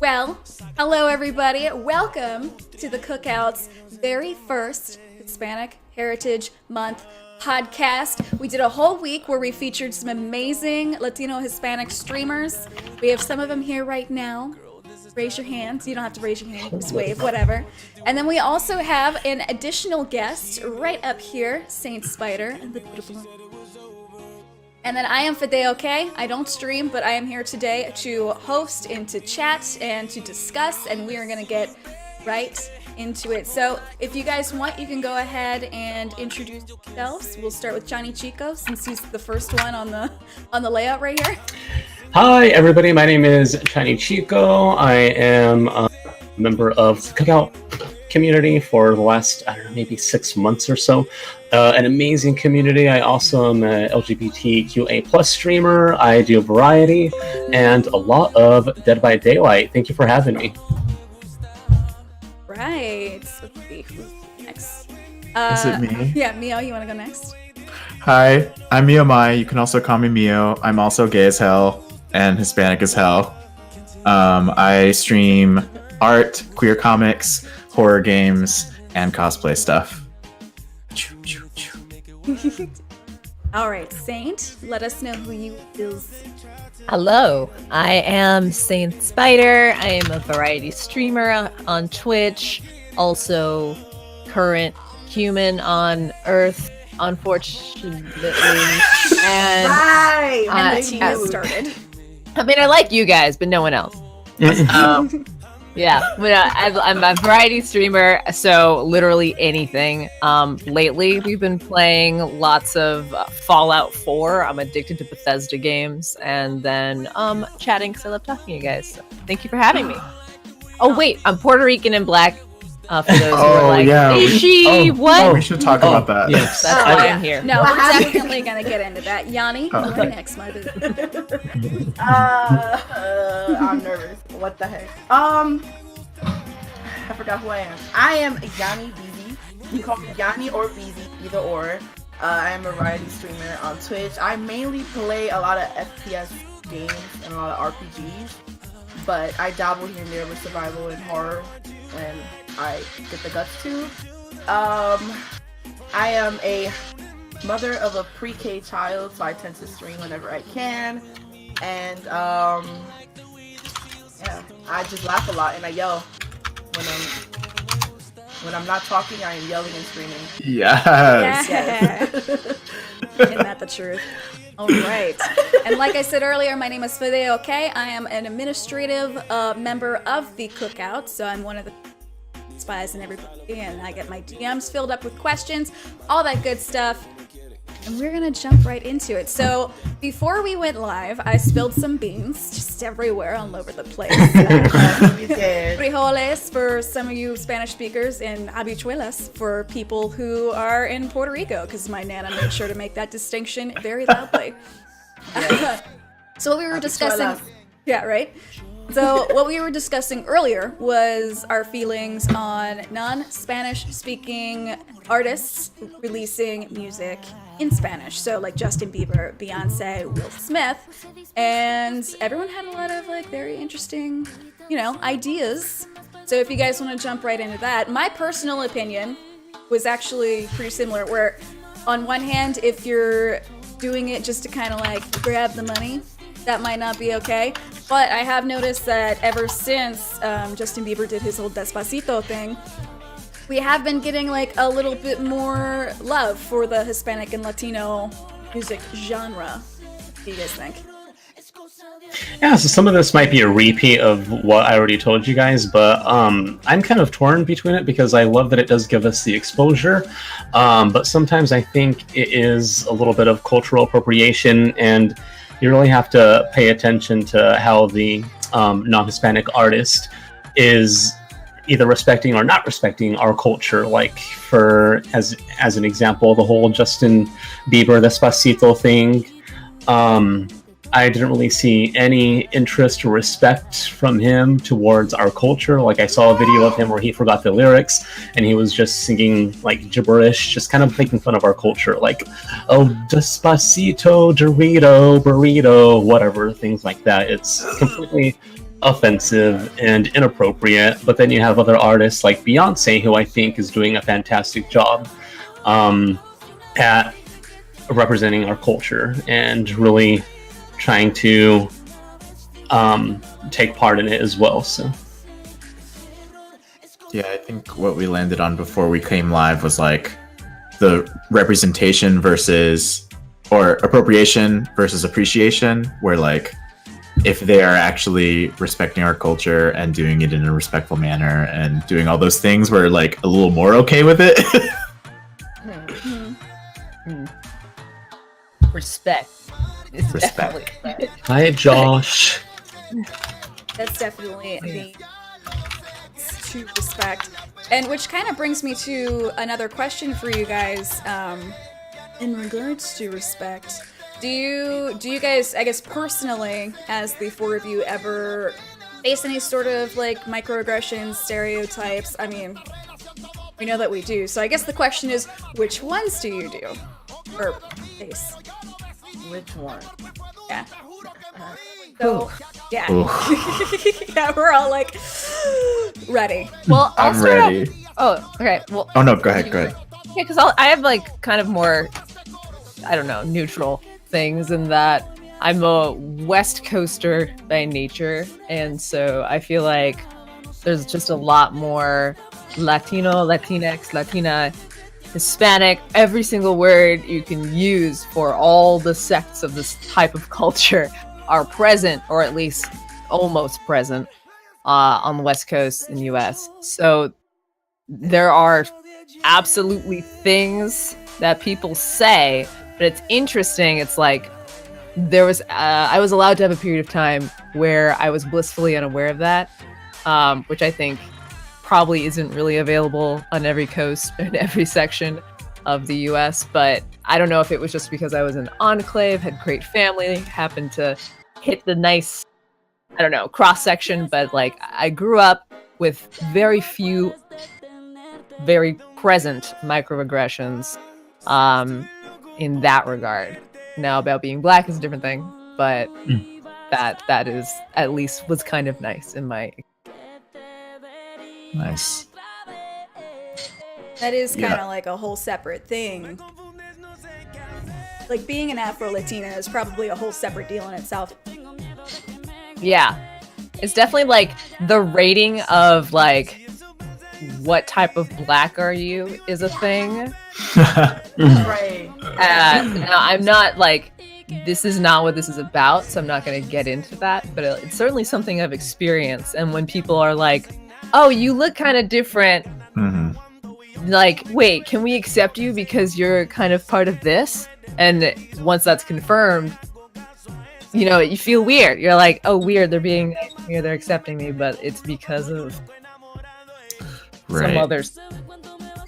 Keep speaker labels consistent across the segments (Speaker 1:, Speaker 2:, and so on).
Speaker 1: Well, hello everybody. Welcome to the Cookout's very first Hispanic Heritage Month podcast. We did a whole week where we featured some amazing Latino Hispanic streamers. We have some of them here right now. Raise your hands. You don't have to raise your hand. Just wave, whatever. And then we also have an additional guest right up here, Saint Spider. And then I am Fideo K. I don't stream, but I am here today to host and to chat and to discuss, and we are going to get right into it. So if you guys want, you can go ahead and introduce yourselves. We'll start with Johnny Chico, since he's the first one on the layout right here.
Speaker 2: Hi everybody, my name is Johnny Chico. I am a member of the Cookout community for the last, maybe 6 months or so. An amazing community. I also am a LGBTQA plus streamer. I do variety and a lot of Dead by Daylight. Thank you for having me.
Speaker 1: Right. Let's see who's next.
Speaker 3: Is it me?
Speaker 1: Yeah, Mio, you want to go next?
Speaker 3: Hi, I'm Mio Mai. You can also call me Mio. I'm also gay as hell and Hispanic as hell. I stream art, queer comics, horror games, and cosplay stuff.
Speaker 1: All right, Saint, let us know who you is.
Speaker 4: Hello, I am Saint Spider. I am a variety streamer on Twitch, also current human on Earth, unfortunately. And
Speaker 1: And the tea has started.
Speaker 4: I mean, I like you guys, but no one else. Yeah, but I'm a variety streamer, so literally anything. Lately, we've been playing lots of Fallout 4. I'm addicted to Bethesda games, and then chatting because I love talking to you guys. So thank you for having me. Oh wait, I'm Puerto Rican and black. For those who are like, is she what?
Speaker 3: Oh, we should talk about that.
Speaker 2: Yes.
Speaker 4: That's why I'm here.
Speaker 1: No, we're definitely gonna get into that. Yanni, you're next, my dude.
Speaker 5: I'm nervous. What the heck? I forgot who I am. I am Yanni BZ. You can call me Yanni or BZ, either or. I am a variety streamer on Twitch. I mainly play a lot of FPS games and a lot of RPGs, but I dabble here and there with survival and horror when I get the guts to. I am a mother of a pre-K child, so I tend to stream whenever I can. And yeah, I just laugh a lot and I yell when I'm not talking. I am yelling and screaming.
Speaker 3: Yes.
Speaker 1: Isn't that the truth? All right. And like I said earlier, my name is Fideo K. I am an administrative member of the Cookout, so I'm one of the spies and everybody, and I get my DMs filled up with questions, all that good stuff. And we're gonna jump right into it. So before we went live, I spilled some beans just everywhere, all over the place. Frijoles for some of you Spanish speakers, and habichuelas for people who are in Puerto Rico, because my Nana made sure to make that distinction very loudly. So what we were discussing, yeah, right? So what we were discussing earlier was our feelings on non-Spanish speaking artists releasing music in Spanish. So like Justin Bieber, Beyonce, Will Smith, and everyone had a lot of like very interesting, ideas. So if you guys want to jump right into that, my personal opinion was actually pretty similar, where on one hand, if you're doing it just to kind of like grab the money, that might not be okay. But I have noticed that ever since Justin Bieber did his whole Despacito thing, we have been getting like a little bit more love for the Hispanic and Latino music genre. What do you guys think?
Speaker 2: Yeah, so some of this might be a repeat of what I already told you guys, but I'm kind of torn between it because I love that it does give us the exposure, but sometimes I think it is a little bit of cultural appropriation, and you really have to pay attention to how the non-Hispanic artist is either respecting or not respecting our culture. Like, for as an example, the whole Justin Bieber Despacito thing, I didn't really see any interest or respect from him towards our culture. Like, I saw a video of him where he forgot the lyrics and he was just singing like gibberish, just kind of making fun of our culture, like, oh, Despacito, Dorito, burrito, whatever, things like that. It's completely offensive and inappropriate. But then you have other artists like Beyonce, who I think is doing a fantastic job at representing our culture and really trying to take part in it as well. So
Speaker 3: yeah, I think what we landed on before we came live was like the representation versus, or appropriation versus appreciation, where like if they are actually respecting our culture and doing it in a respectful manner and doing all those things, we're like a little more okay with it.
Speaker 4: Respect. It's
Speaker 3: Respect.
Speaker 4: definitely-
Speaker 2: hi, Josh.
Speaker 1: That's definitely the to respect, and which kind of brings me to another question for you guys. In regards to respect, do you guys, I guess personally, as the four of you, ever face any sort of like microaggressions, stereotypes? I mean, we know that we do. So I guess the question is, which ones do you do or face?
Speaker 5: Which one?
Speaker 1: Yeah. So, yeah.
Speaker 3: Oof.
Speaker 1: Yeah, we're all like ready.
Speaker 4: Well, I'll
Speaker 3: I'm
Speaker 4: start out-
Speaker 3: ready.
Speaker 4: Oh, okay. Well,
Speaker 3: Oh no, go ahead, go ahead.
Speaker 4: yeah, because I have like kind of more, I don't know, neutral things in that I'm a West Coaster by nature, and so I feel like there's just a lot more Latino, Latinx, Latina, Hispanic, every single word you can use for all the sects of this type of culture are present, or at least almost present, on the West Coast in the US. So there are absolutely things that people say, but it's interesting. It's like I was allowed to have a period of time where I was blissfully unaware of that, which I think probably isn't really available on every coast in every section of the US. But I don't know if it was just because I was in enclave, had great family, happened to hit the nice, I don't know, cross section. But like I grew up with very few, very present microaggressions in that regard. Now about being black is a different thing, but that is at least was kind of nice in my.
Speaker 3: Nice.
Speaker 1: That is kind of
Speaker 3: Yeah.
Speaker 1: like a whole separate thing. Like being an Afro-Latina is probably a whole separate deal in itself.
Speaker 4: Yeah, it's definitely like the rating of like what type of black are you is a thing.
Speaker 5: Right.
Speaker 4: Now I'm not like, this is not what this is about, so I'm not going to get into that, but it's certainly something I've experienced. And when people are like, oh, you look kind of different,
Speaker 3: hmm
Speaker 4: like, wait, can we accept you because you're kind of part of this? And once that's confirmed, you know, you feel weird. You're like, oh, weird, they're being nice to me, or they're accepting me, but it's because of some
Speaker 3: Right.
Speaker 4: others.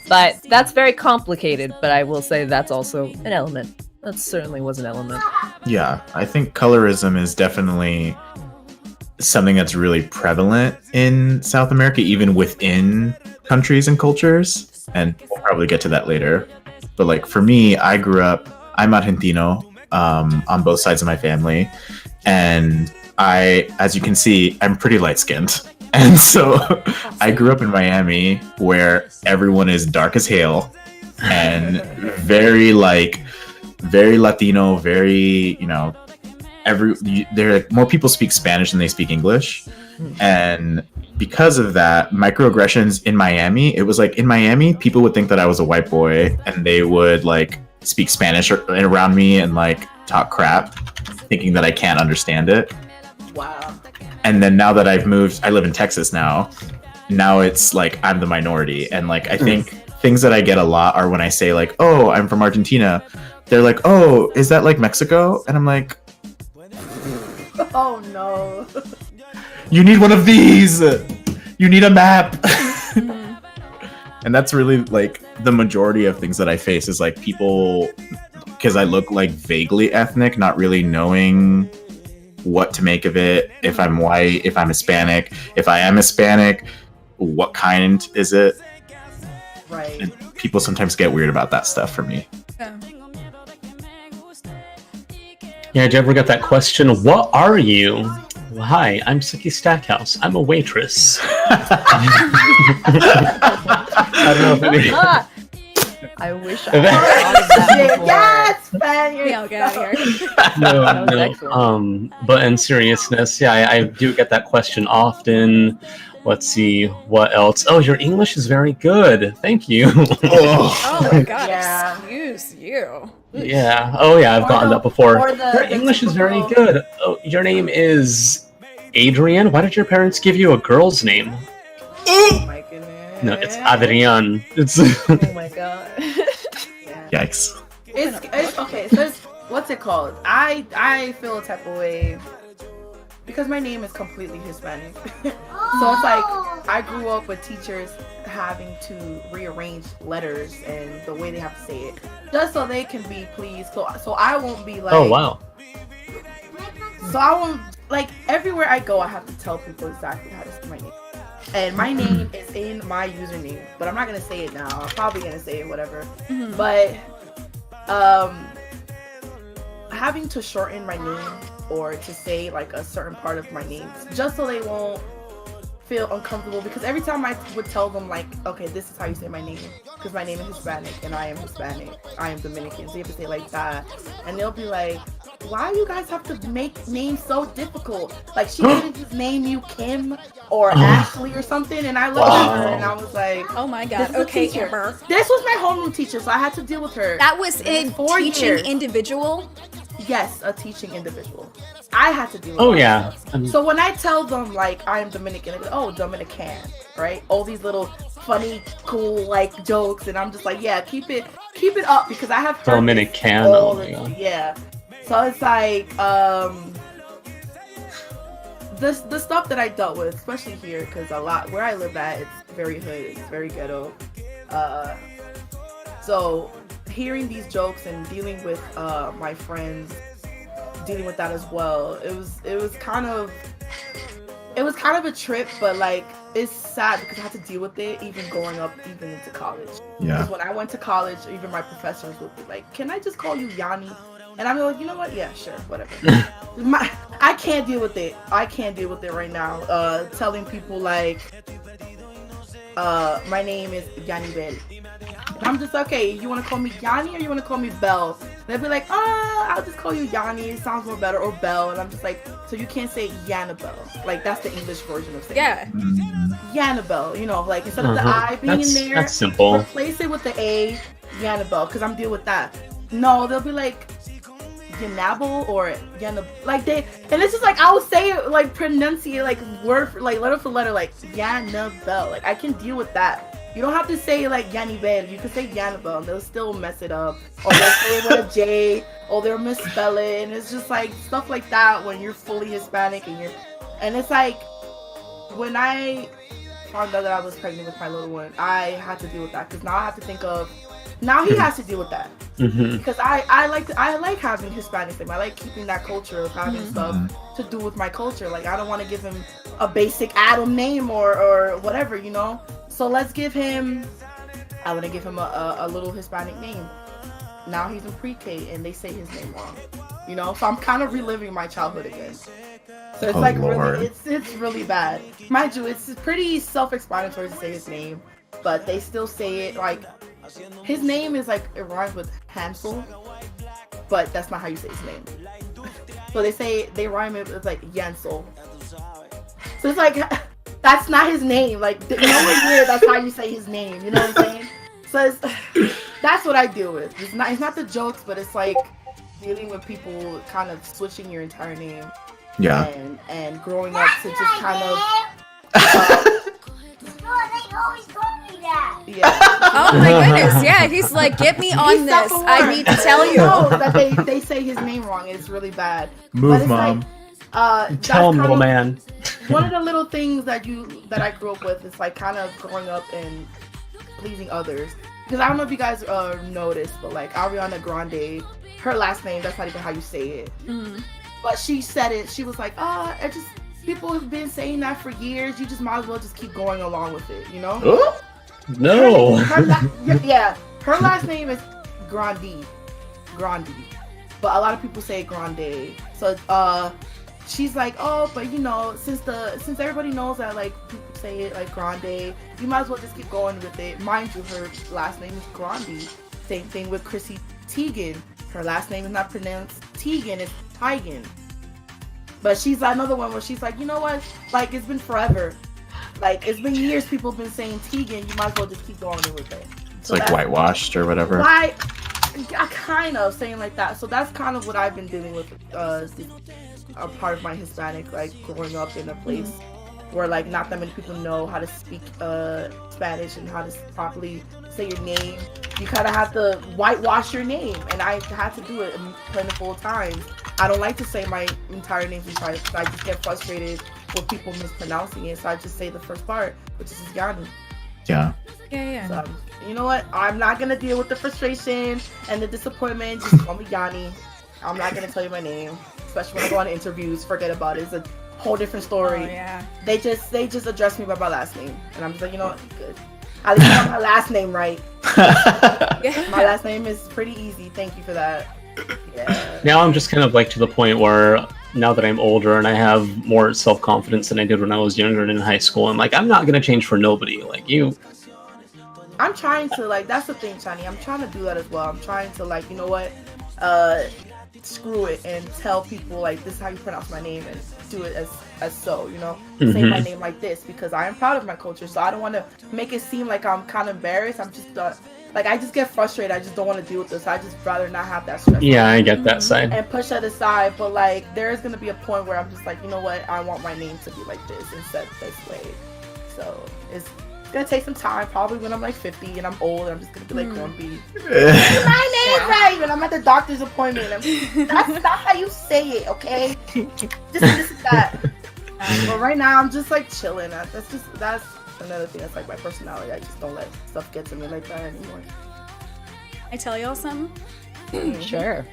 Speaker 4: But that's very complicated, but I will say that's also an element. That certainly was an element.
Speaker 3: Yeah, I think colorism is definitely something that's really prevalent in South America, even within countries and cultures. And we'll probably get to that later. But like for me, I'm Argentino on both sides of my family. And as you can see, I'm pretty light skinned. And so I grew up in Miami where everyone is dark as hail and very Latino, very, you know, more people speak Spanish than they speak English. And because of that, microaggressions in Miami, it was like in Miami, people would think that I was a white boy and they would like speak Spanish around me and like talk crap, thinking that I can't understand it.
Speaker 5: Wow.
Speaker 3: And then now that I've moved, I live in Texas now. Now it's like I'm the minority. And like I think things that I get a lot are when I say like, oh, I'm from Argentina. They're like, oh, is that like Mexico? And I'm like,
Speaker 5: Oh no.
Speaker 3: you need one of these. You need a map. And that's really like the majority of things that I face is like people, because I look like vaguely ethnic, not really knowing what to make of it. If I'm white, if I'm Hispanic, if I am Hispanic, what kind is it?
Speaker 5: Right.
Speaker 3: And people sometimes get weird about that stuff for me.
Speaker 2: Yeah, did you ever get that question? What are you? Hi, I'm Suki Stackhouse. I'm a waitress. I don't know if it
Speaker 4: I wish I had thought of that before.
Speaker 5: Yes, man. You're
Speaker 1: Yeah, I'll get out of here.
Speaker 2: no,
Speaker 4: That was
Speaker 2: no.
Speaker 4: excellent.
Speaker 2: But in seriousness, yeah, I do get that question often. Let's see, what else? Oh, your English is very good. Thank you.
Speaker 1: Oh my god,
Speaker 5: Yeah.
Speaker 1: excuse you.
Speaker 2: Yeah. Oh, yeah, I've gotten that before.
Speaker 5: or the-
Speaker 2: Your
Speaker 5: the
Speaker 2: English is very
Speaker 5: typical-
Speaker 2: good. Oh, your name is Adrian. Why did your parents give you a girl's name?
Speaker 5: Oh my goodness.
Speaker 2: No, it's Adrian. It's
Speaker 4: Oh my god.
Speaker 5: Yeah.
Speaker 3: Yikes.
Speaker 5: It's okay. So it's, what's it called? I feel a type of way because my name is completely Hispanic. So it's like I grew up with teachers having to rearrange letters and the way they have to say it, just so they can be pleased. So I won't be like.
Speaker 2: oh wow.
Speaker 5: So I won't like everywhere I go. I have to tell people exactly how to say my name. And my name is in my username, but I'm not gonna say it now. I'm probably gonna say it, whatever.
Speaker 1: Mhm.
Speaker 5: But having to shorten my name or to say like a certain part of my name just so they won't feel uncomfortable, because every time I would tell them like, okay, this is how you say my name, because my name is Hispanic and I am Hispanic, I am Dominican, so you have to say it like that, and they'll be like, why you guys have to make names so difficult? Like, she didn't just name you Kim or Ashley or something. And I looked at her and I was like,
Speaker 1: Oh my
Speaker 5: this
Speaker 1: god.
Speaker 5: is a
Speaker 1: Okay,
Speaker 5: teacher.
Speaker 1: Amber.
Speaker 5: This was my homeroom teacher, so I had to deal with her.
Speaker 1: That was a
Speaker 5: 4
Speaker 1: teaching
Speaker 5: years.
Speaker 1: individual.
Speaker 5: Yes, a teaching individual. I had to deal with
Speaker 2: Oh
Speaker 5: all
Speaker 2: yeah.
Speaker 5: that. So when I tell them like I am Dominican, they go, oh, Dominican, right? All these little funny, cool like jokes, and I'm just like, yeah, keep it up, because I have heard this
Speaker 2: Dominican.
Speaker 5: all
Speaker 2: Oh my
Speaker 5: the-
Speaker 2: god.
Speaker 5: yeah. So it's like the stuff that I dealt with, especially here, because a lot where I live at, it's very hood, it's very ghetto. So hearing these jokes and dealing with my friends, dealing with that as well, it was kind of a trip, but like it's sad because I had to deal with it even growing up, even into college.
Speaker 3: Yeah.
Speaker 5: Because when I went to college, even my professors would be like, "Can I just call you Yanni?" And I'm like, you know what? Yeah, sure, whatever. I can't deal with it. I can't deal with it right now. Telling people like, my name is Yanni Bell. I'm just okay. You want to call me Yanni or you want to call me Belle? And they'll be like, I'll just call you Yanni. It sounds more better, or Belle. And I'm just like, so you can't say Yannabelle. Like that's the English version of saying
Speaker 1: Yeah.
Speaker 5: Yannabelle. You know, like instead of the I being in there,
Speaker 2: That's simple.
Speaker 5: replace it with the A, Yannabelle, because I'm dealing with that. No, they'll be like Yanabel or Yanab, like they, and it's just like I will say it like pronunciate like word for, like letter for letter, like Yannabelle. Like I can deal with that. You don't have to say like Yannibel. You can say Yannabelle and they'll still mess it up, or they'll say it with a J, or they'll misspell it, and it's just like stuff like that when you're fully Hispanic and it's like when I found out that I was pregnant with my little one, I had to deal with that, because now I have to think of, now he has to deal with that.
Speaker 2: Mm-hmm.
Speaker 5: Because I like having Hispanic name. I like keeping that culture of having stuff to do with my culture. Like I don't want to give him a basic Adam name or whatever, you know. So let's give him. I want to give him a little Hispanic name. Now he's in pre-K and they say his name wrong, you know. So I'm kind of reliving my childhood again. So it's like
Speaker 3: Lord.
Speaker 5: really, it's really bad. Mind you, it's pretty self-explanatory to say his name, but they still say it like. His name is like, it rhymes with Hansel, but that's not how you say his name. So they rhyme it with like Yansel. So it's like, that's not his name. Like, nowhere near that's how you say his name. You know what I'm saying? So that's what I deal with. It's not the jokes, but it's like dealing with people kind of switching your entire name.
Speaker 3: Yeah.
Speaker 5: And growing up to just kind of.
Speaker 6: They always call me that.
Speaker 5: Yeah.
Speaker 1: Oh my goodness. Yeah, he's like, get me on
Speaker 5: He's
Speaker 1: this.
Speaker 5: self-aware.
Speaker 1: I need to tell you.
Speaker 5: No, that they say his name wrong. It's really bad. But
Speaker 3: Move,
Speaker 5: it's
Speaker 3: mom.
Speaker 5: Like,
Speaker 2: Tell him,
Speaker 5: that's
Speaker 2: little
Speaker 5: kind
Speaker 2: man.
Speaker 5: of one of the little things that I grew up with. Is like kind of growing up and pleasing others. Because I don't know if you guys noticed, but like Ariana Grande, her last name, that's not even how you say it.
Speaker 1: Mhm.
Speaker 5: But she said it. She was like, people have been saying that for years. You just might as well just keep going along with it, you know?
Speaker 2: Oh, no.
Speaker 5: Yeah, her last name is Grandi, but a lot of people say Grande. So she's like, oh, but since everybody knows that like people say it like Grande, you might as well just keep going with it. Mind you, her last name is Grande. Same thing with Chrissy Teigen. Her last name is not pronounced Teigen, it's Teigen. But she's another one where she's like, you know what? Like, it's been forever. Like, it's been years people have been saying Teigen, you might as well just keep going with it.
Speaker 3: It's so like whitewashed or whatever.
Speaker 5: Right. Kind of saying like that. So that's kind of what I've been dealing with a part of my Hispanic, like growing up in a place where like not that many people know how to speak Spanish and how to properly say your name. You kind of have to whitewash your name, and I had to do it plentiful times. I don't like to say my entire name because I just get frustrated with people mispronouncing it, so I just say the first part, which is Yanni.
Speaker 3: Yeah.
Speaker 1: Yeah.
Speaker 5: So, you know what? I'm not gonna deal with the frustration and the disappointment. Just call me Yanni. I'm not gonna tell you my name, especially when I go on interviews. Forget about it. It's a whole different story.
Speaker 1: Oh, yeah.
Speaker 5: They just address me by my last name, and I'm just like, you know what? Good. At least I got my last name right. My last name is pretty easy. Thank you for that. Yeah.
Speaker 2: Now I'm just kind of like to the point where now that I'm older and I have more self-confidence than I did when I was younger and in high school, I'm like, I'm not gonna change for nobody. Like you.
Speaker 5: I'm trying to like. That's the thing, Shani. I'm trying to do that as well. I'm trying to like, you know what? Screw it and tell people like this is how you pronounce my name and do it as so, you know, say my name like this because I am proud of my culture, so I don't want to make it seem like I'm kind of embarrassed. I'm just like I just get frustrated. I just don't want to deal with this. I just rather not have that stress.
Speaker 2: Yeah, I get that side.
Speaker 5: And push that aside, but like there is gonna be a point where I'm just like, you know what, I want my name to be like this instead of this way. So it's gonna take some time, probably when I'm like 50 and I'm old and I'm just gonna be like grumpy. My name's right when I'm at the doctor's appointment. That's not how you say it, okay? This is that. But right now I'm just like chilling. That's another thing. That's like my personality. I just don't let stuff get to me like that anymore.
Speaker 1: I tell y'all something?
Speaker 4: Sure.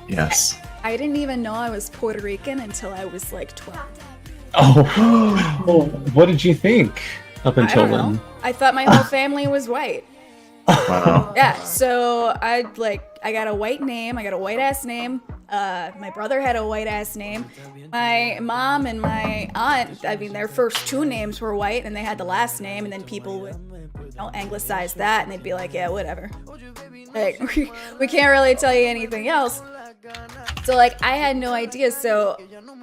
Speaker 3: Yes.
Speaker 1: I didn't even know I was Puerto Rican until I was like 12.
Speaker 2: Oh, well, what did you think up until
Speaker 1: I don't
Speaker 2: then?
Speaker 1: know. I thought my whole family was white.
Speaker 3: Wow.
Speaker 1: Yeah, so I got a white name. I got a white ass name. My brother had a white ass name. My mom and my aunt, I mean, their first two names were white, and they had the last name, and then people would, anglicize that, and they'd be like, yeah, whatever. Like, we can't really tell you anything else. So, like, I had no idea. So,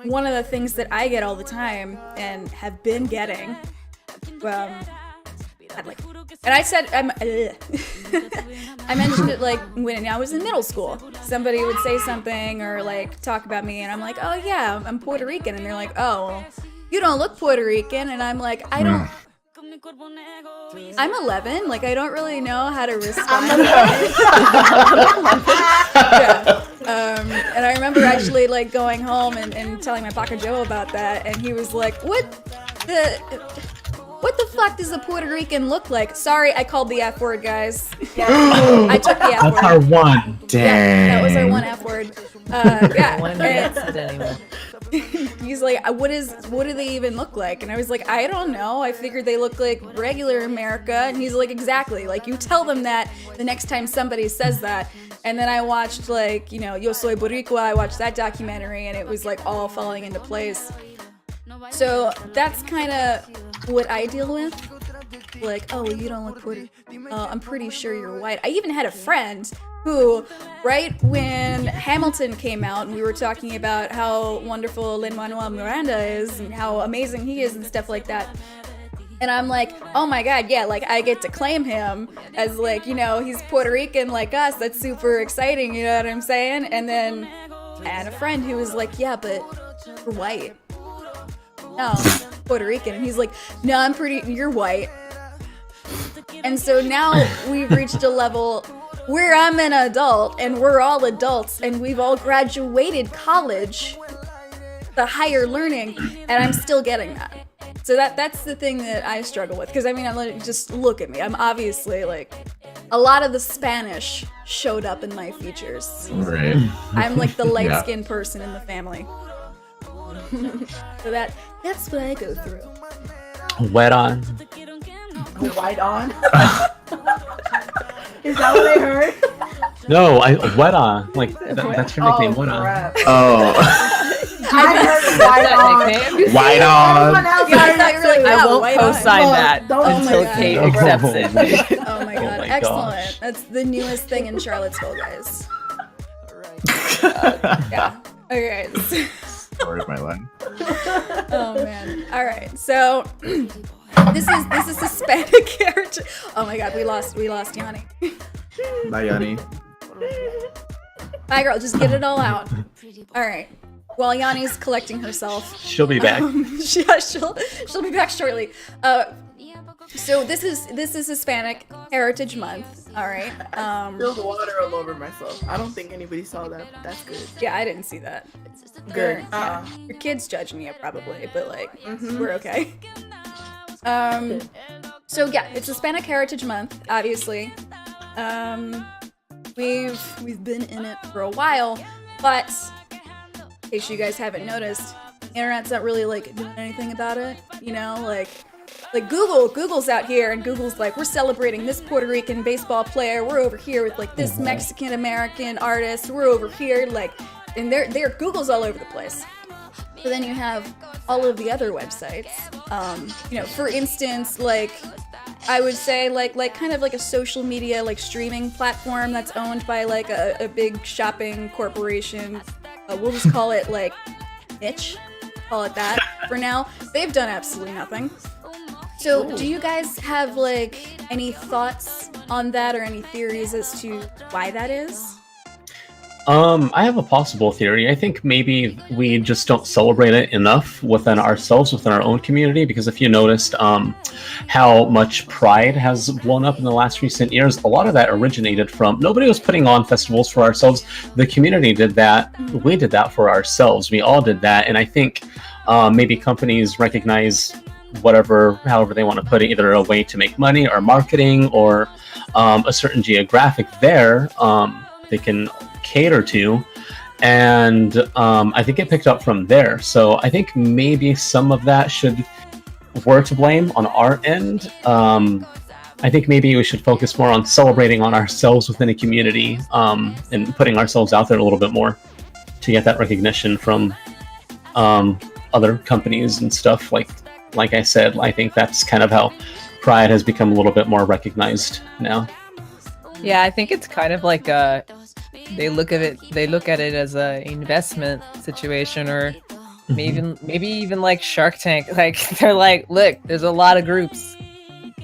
Speaker 1: one of the things that I get all the time, and have been getting, and I said, I mentioned it like when I was in middle school. Somebody would say something or like talk about me, and I'm like, oh yeah, I'm Puerto Rican, and they're like, oh, well, you don't look Puerto Rican, and I'm like, I don't. I'm 11. Like I don't really know how to respond. And I remember actually like going home and telling my Paca Joe about that, and he was like, What the fuck does a Puerto Rican look like? Sorry, I called the F word, guys. Yeah, I took the F word.
Speaker 2: That's our one.
Speaker 3: Dang.
Speaker 1: Yeah, that was our one F word. Yeah.
Speaker 4: One gets it anyway.
Speaker 1: He's like, what do they even look like? And I was like, I don't know. I figured they look like regular America. And he's like, exactly. Like, you tell them that the next time somebody says that. And then I watched, like, Yo Soy Boricua. I watched that documentary, and it was, like, all falling into place. So that's kind of what I deal with. Like, oh, you don't look Puerto Rican. I'm pretty sure you're white. I even had a friend who, right when Hamilton came out and we were talking about how wonderful Lin-Manuel Miranda is and how amazing he is and stuff like that. And I'm like, oh my god, yeah, like I get to claim him as like, he's Puerto Rican like us. That's super exciting, you know what I'm saying? And then I had a friend who was like, yeah, but you're white. No, Puerto Rican. And he's like, no, you're white. And so now we've reached a level where I'm an adult and we're all adults and we've all graduated college, the higher learning, and I'm still getting that. So that's the thing that I struggle with. Because, I mean, just look at me. I'm obviously, like, a lot of the Spanish showed up in my features.
Speaker 3: Right.
Speaker 1: I'm, like, the light-skinned person in the family. So that's what I go through.
Speaker 2: Wet on.
Speaker 5: White on? Is that what I heard?
Speaker 2: No, wet on. Like, that's your nickname, Wet on.
Speaker 5: Crap.
Speaker 3: Oh.
Speaker 5: I heard White on.
Speaker 4: nickname.
Speaker 3: White
Speaker 5: Everyone
Speaker 3: on.
Speaker 5: else
Speaker 1: Yeah, I
Speaker 5: is
Speaker 1: thought you were like,
Speaker 5: silly.
Speaker 1: yeah,
Speaker 4: I won't
Speaker 1: white on.
Speaker 4: co-sign
Speaker 5: Well,
Speaker 4: that
Speaker 5: don't- oh my
Speaker 4: until
Speaker 1: God.
Speaker 4: Kate
Speaker 2: Oh.
Speaker 4: accepts it.
Speaker 1: Oh my
Speaker 2: Oh
Speaker 1: god,
Speaker 2: my
Speaker 1: excellent.
Speaker 2: gosh.
Speaker 1: That's the newest thing in Charlottesville, guys. Yeah. Okay.
Speaker 3: Story of my life.
Speaker 1: Oh man. All right. So this is Hispanic character. Oh my god, we lost Yanni.
Speaker 3: Bye, Yanni.
Speaker 1: Bye, girl. Just get it all out. All right. While Yanni's collecting herself,
Speaker 2: She'll be back.
Speaker 1: she'll be back shortly. So this is Hispanic Heritage Month. All right.
Speaker 5: Spilled water all over myself. I don't think anybody saw that. That's good.
Speaker 1: Yeah, I didn't see that.
Speaker 5: Good.
Speaker 1: Your kids judging you probably, but like we're okay. So yeah, it's Hispanic Heritage Month, obviously. We've been in it for a while, but in case you guys haven't noticed, the internet's not really like doing anything about it. You know, like Google's out here, and Google's like, we're celebrating this Puerto Rican baseball player. We're over here with like this Mexican American artist. We're over here like, and they're Google's all over the place. But then you have all of the other websites. You know, for instance, like I would say like kind of like a social media like streaming platform that's owned by like a big shopping corporation. We'll just call it like niche. Call it that for now. They've done absolutely nothing. So do you guys have like any thoughts on that or any theories as to why that is?
Speaker 2: I have a possible theory. I think maybe we just don't celebrate it enough within ourselves, within our own community, because if you noticed how much pride has blown up in the last recent years, a lot of that originated from nobody was putting on festivals for ourselves. The community did that. We did that for ourselves. We all did that. And I think maybe companies recognize however they want to put it, either a way to make money or marketing or a certain geographic there they can cater to, and I think it picked up from there. So I think maybe some of that we're to blame on our end. I think maybe we should focus more on celebrating on ourselves within a community and putting ourselves out there a little bit more to get that recognition from other companies and stuff. Like I said, I think that's kind of how Pride has become a little bit more recognized now.
Speaker 4: Yeah, I think it's kind of like they look at it as a investment situation, or maybe even like Shark Tank. Like they're like, look, there's a lot of groups.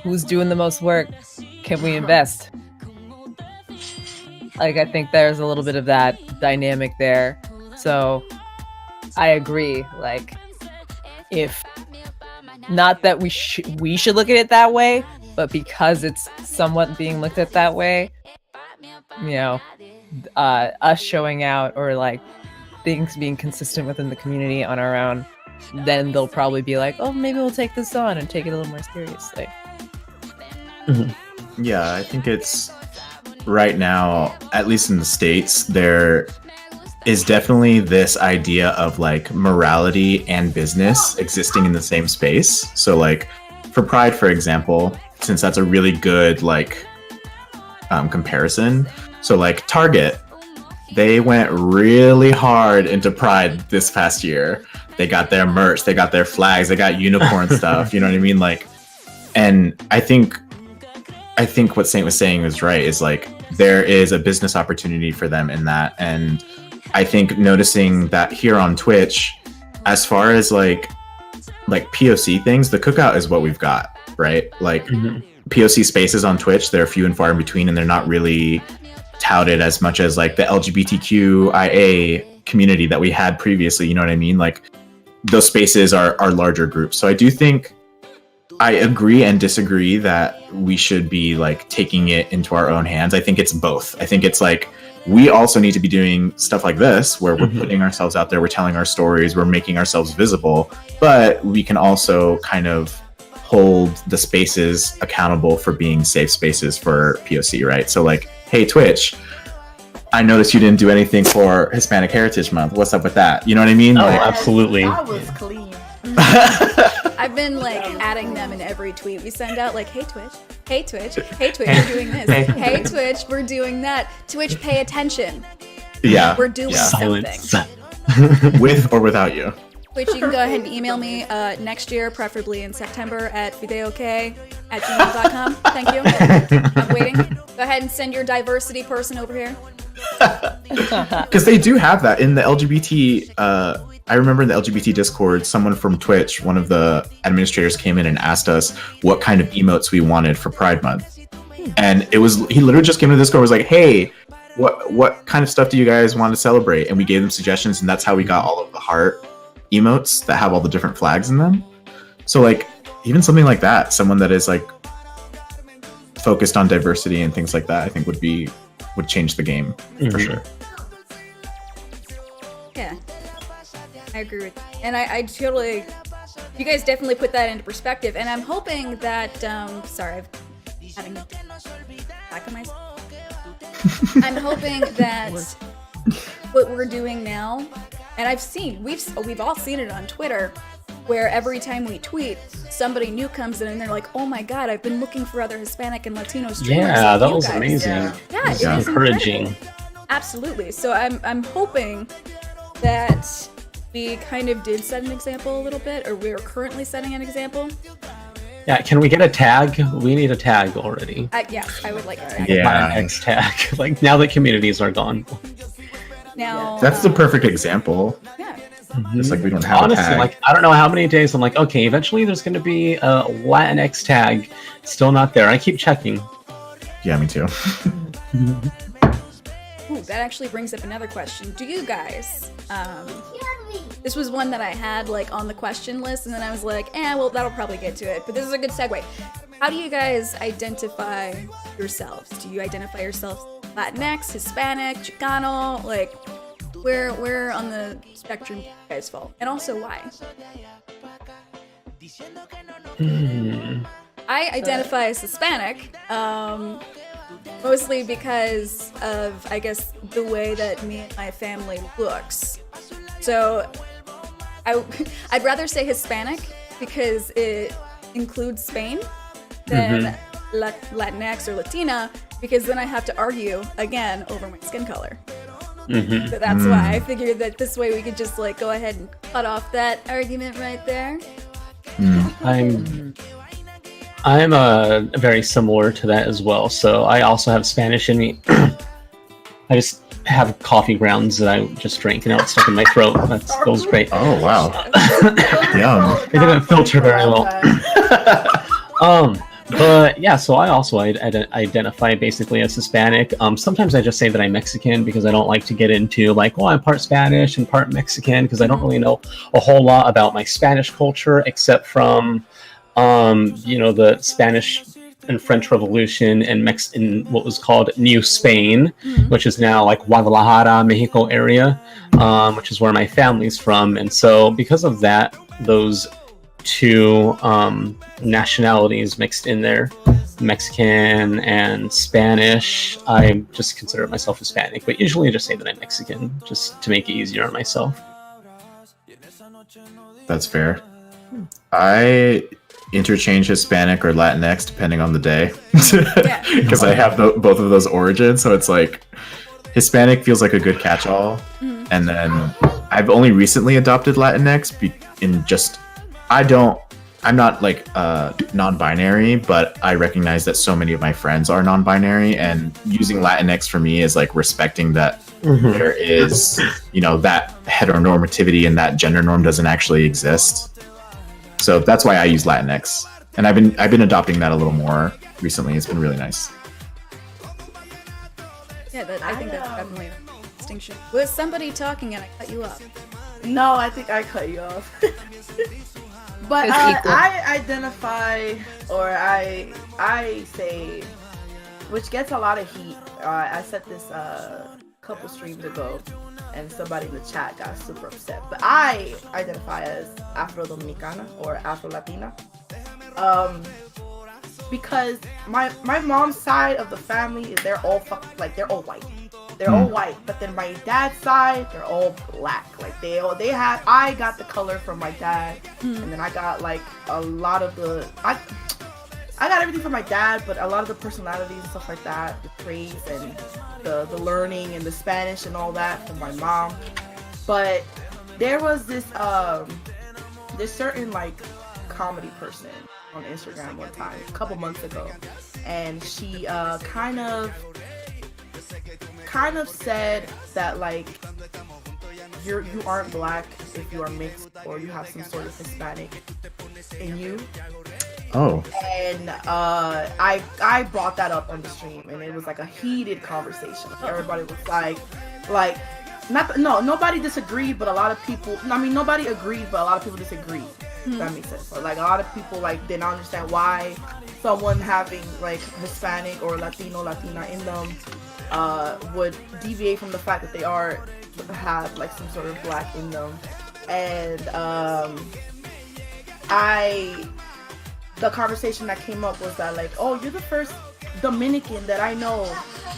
Speaker 4: Who's doing the most work? Can we invest? Like I think there's a little bit of that dynamic there. So I agree. Like if not that we should look at it that way, but because it's somewhat being looked at that way, you know, us showing out or like things being consistent within the community on our own, then they'll probably be like, oh, maybe we'll take this on and take it a little more seriously.
Speaker 3: Yeah, I think it's right now, at least in the States, there is definitely this idea of like morality and business existing in the same space. So like for Pride, for example, since that's a really good like comparison. So like Target, they went really hard into Pride this past year. They got their merch, they got their flags, they got unicorn stuff, you know what I mean? Like, and I think what Saint was saying was right, is like there is a business opportunity for them in that. And I think noticing that here on Twitch, as far as like POC things, the Cookout is what we've got, right? Like POC spaces on Twitch, they're few and far in between, and they're not really touted as much as like the LGBTQIA community that we had previously, you know what I mean? Like those spaces are larger groups. So I do think I agree and disagree that we should be like taking it into our own hands. I think it's both. I think it's like we also need to be doing stuff like this where we're putting ourselves out there, we're telling our stories, we're making ourselves visible, but we can also kind of hold the spaces accountable for being safe spaces for POC, right? So like, hey, Twitch, I noticed you didn't do anything for Hispanic Heritage Month. What's up with that? You know what I mean?
Speaker 2: Oh,
Speaker 3: Like,
Speaker 2: absolutely.
Speaker 5: That was clean.
Speaker 1: I've been like adding them in every tweet we send out, like, hey Twitch, hey Twitch, hey Twitch, we're doing this. Hey Twitch, we're doing that. Twitch, pay attention.
Speaker 3: yeah.
Speaker 1: We're doing something.
Speaker 2: Silence.
Speaker 3: With or without you.
Speaker 1: which you can go ahead and email me next year, preferably in September, at fideok@gmail.com. Thank you. I'm waiting. Go ahead and send your diversity person over here.
Speaker 3: Because they do have that in the LGBT. I remember in the LGBT Discord, someone from Twitch, one of the administrators, came in and asked us what kind of emotes we wanted for Pride Month, and he literally just came to the Discord and was like, "Hey, what kind of stuff do you guys want to celebrate?" And we gave them suggestions, and that's how we got all of the heart emotes that have all the different flags in them. So like even something like that, someone that is like focused on diversity and things like that, I think would change the game for sure.
Speaker 1: Yeah, I agree with you. And I totally, you guys definitely put that into perspective. And I'm hoping that, sorry, I'm having a back on myself. I'm hoping that what we're doing now, and we've all seen it on Twitter, where every time we tweet, somebody new comes in and they're like, "Oh my god, I've been looking for other Hispanic and Latino streamers."
Speaker 2: Yeah,
Speaker 1: like
Speaker 2: that
Speaker 1: you
Speaker 2: was
Speaker 1: guys.
Speaker 2: amazing.
Speaker 1: Yeah, it is
Speaker 2: encouraging.
Speaker 1: incredible. Absolutely. So I'm hoping that we kind of did set an example a little bit, or we're currently setting an example.
Speaker 2: Yeah, can we get a tag? We need a tag already.
Speaker 1: Yes, I would like a tag.
Speaker 3: Yeah.
Speaker 2: X tag. Like now that communities are gone.
Speaker 1: Now
Speaker 3: That's the perfect example.
Speaker 1: yeah.
Speaker 3: It's like we don't have
Speaker 2: Honestly,
Speaker 3: a tag.
Speaker 2: like I don't know how many days I'm like, okay, eventually there's going to be a Latinx tag. Still not there. I keep checking.
Speaker 3: Yeah, me too.
Speaker 1: Ooh, that actually brings up another question. Do you guys? This was one that I had like on the question list, and then I was like, well, that'll probably get to it. But this is a good segue. How do you guys identify yourselves? Do you identify yourselves Latinx, Hispanic, Chicano? Like, where on the spectrum do you guys fall? And also why? I identify as Hispanic, mostly because of, I guess, the way that me and my family looks. So I'd rather say Hispanic because it includes Spain than Latinx or Latina, because then I have to argue again over my skin color. So that's why I figured that this way we could just like go ahead and cut off that argument right there.
Speaker 2: I'm very similar to that as well. So I also have Spanish in me. I just have coffee grounds that I just drank, and now it's stuck in my throat. That feels great.
Speaker 3: Oh wow. Yum.
Speaker 2: It didn't filter very well. But yeah, so I also identify basically as Hispanic. Sometimes I just say that I'm Mexican because I don't like to get into like, well, I'm part Spanish and part Mexican, because I don't really know a whole lot about my Spanish culture except from, the Spanish and French Revolution and in what was called New Spain, which is now like Guadalajara, Mexico area, which is where my family's from. And so because of that, those two nationalities mixed in there, Mexican and Spanish, I just consider myself Hispanic, but usually I just say that I'm Mexican just to make it easier on myself.
Speaker 3: That's fair. I interchange Hispanic or Latinx depending on the day, because I have both of those origins. So it's like Hispanic feels like a good catch-all, and then I've only recently adopted Latinx I'm not like non-binary, but I recognize that so many of my friends are non-binary, and using Latinx for me is like respecting that there is, that heteronormativity and that gender norm doesn't actually exist. So that's why I use Latinx, and I've been adopting that a little more recently. It's been really nice.
Speaker 1: Yeah, I think that's definitely a distinction. Was somebody talking and I cut you off?
Speaker 5: No, I think I cut you off. But I identify, or I say, which gets a lot of heat. I said this couple streams ago, and somebody in the chat got super upset. But I identify as Afro-Dominicana or Afro-Latina, because my mom's side of the family is they're all white. They're all white, but then my dad's side, they're all black. Like I got the color from my dad, and then I got like a lot of I got everything from my dad, but a lot of the personalities and stuff like that, the traits and the learning and the Spanish and all that from my mom. But there was this certain like comedy person on Instagram one time, a couple months ago, and she kind of said that like you aren't black if you are mixed or you have some sort of Hispanic in you.
Speaker 3: Oh.
Speaker 5: And I brought that up on the stream, and it was like a heated conversation. Everybody was like nobody disagreed, but a lot of people. I mean, nobody agreed, but a lot of people disagreed. If that makes sense. So, like, a lot of people like didn't understand why someone having like Hispanic or Latina in them would deviate from the fact that they have like some sort of black in them. And the conversation that came up was that like, oh, you're the first Dominican that I know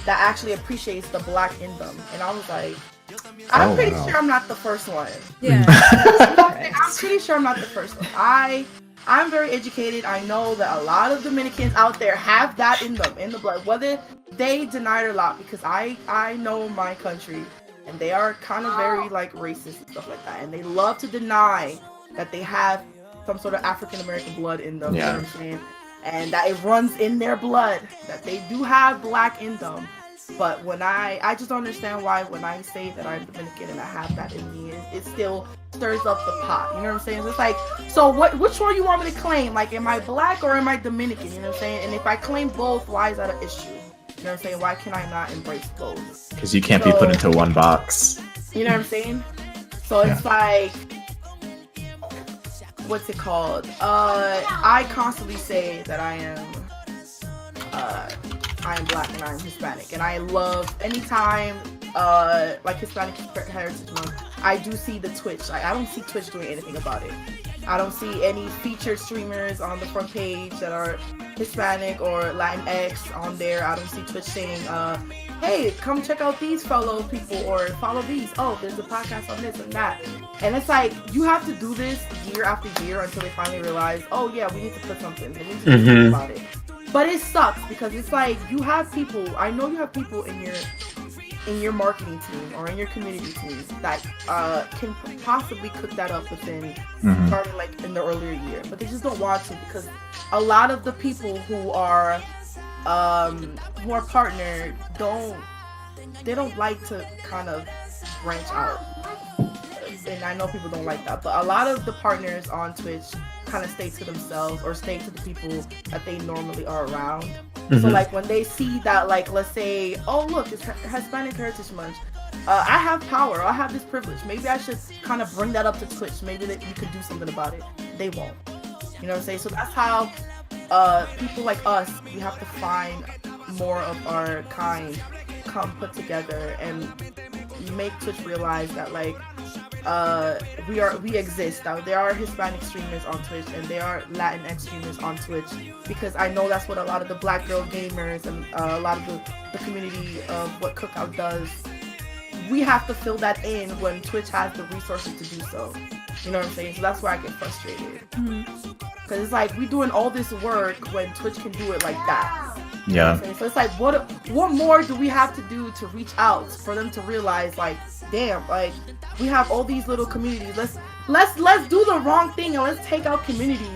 Speaker 5: that actually appreciates the black in them. And I was like, I'm pretty sure I'm not the first one.
Speaker 1: Yeah.
Speaker 5: I'm pretty sure I'm not the first one. I'm very educated. I know that a lot of Dominicans out there have that in them, in the blood, whether they deny it or not, because I know my country, and they are kind of very like racist and stuff like that, and they love to deny that they have some sort of African American blood in them.
Speaker 3: Yeah.
Speaker 5: You know what I'm saying? And that it runs in their blood, that they do have black in them. But when I just don't understand why when I say that I'm Dominican and I have that in me, it still stirs up the pot. You know what I'm saying? So it's like, so which one you want me to claim? Like, am I black or am I Dominican? You know what I'm saying? And if I claim both, why is that an issue? You know what I'm saying? Why can I not embrace both?
Speaker 3: Because you can't be put into one box.
Speaker 5: You know what I'm saying? So it's like, what's it called? I constantly say that I am black and I'm Hispanic, and I love anytime like Hispanic Heritage Month, I do see the Twitch. Like, I don't see Twitch doing anything about it. I don't see any featured streamers on the front page that are Hispanic or Latinx on there. I don't see Twitch saying, hey, come check out these fellow people or follow these. Oh, there's a podcast on this and that. And it's like, you have to do this year after year until they finally realize, oh yeah, we need to put something. We need to do something about it. But it sucks because it's like, you have people, I know you have people in your marketing team or in your community team that can possibly cook that up within starting like in the earlier year, but they just don't want to, because a lot of the people who are partnered they don't like to kind of branch out. And I know people don't like that, but a lot of the partners on Twitch kind of stay to themselves or stay to the people that they normally are around. So like when they see that, like, let's say, oh look, it's Hispanic Heritage Month, I have power, I have this privilege, maybe I should kind of bring that up to Twitch, maybe that you could do something about it. They won't. You know what I'm saying? So that's how people like us, we have to find more of our kind come put together and make Twitch realize that like we exist. Now there are Hispanic streamers on Twitch and there are Latinx streamers on Twitch, because I know that's what a lot of the Black girl gamers and a lot of the community of what Cookout does. We have to fill that in when Twitch has the resources to do so. You know what I'm saying? So that's where I get frustrated. Because it's like, we doing all this work when Twitch can do it like that.
Speaker 3: Yeah.
Speaker 5: You know so it's like, what more do we have to do to reach out for them to realize, like, damn, like, we have all these little communities. Let's do the wrong thing and let's take out communities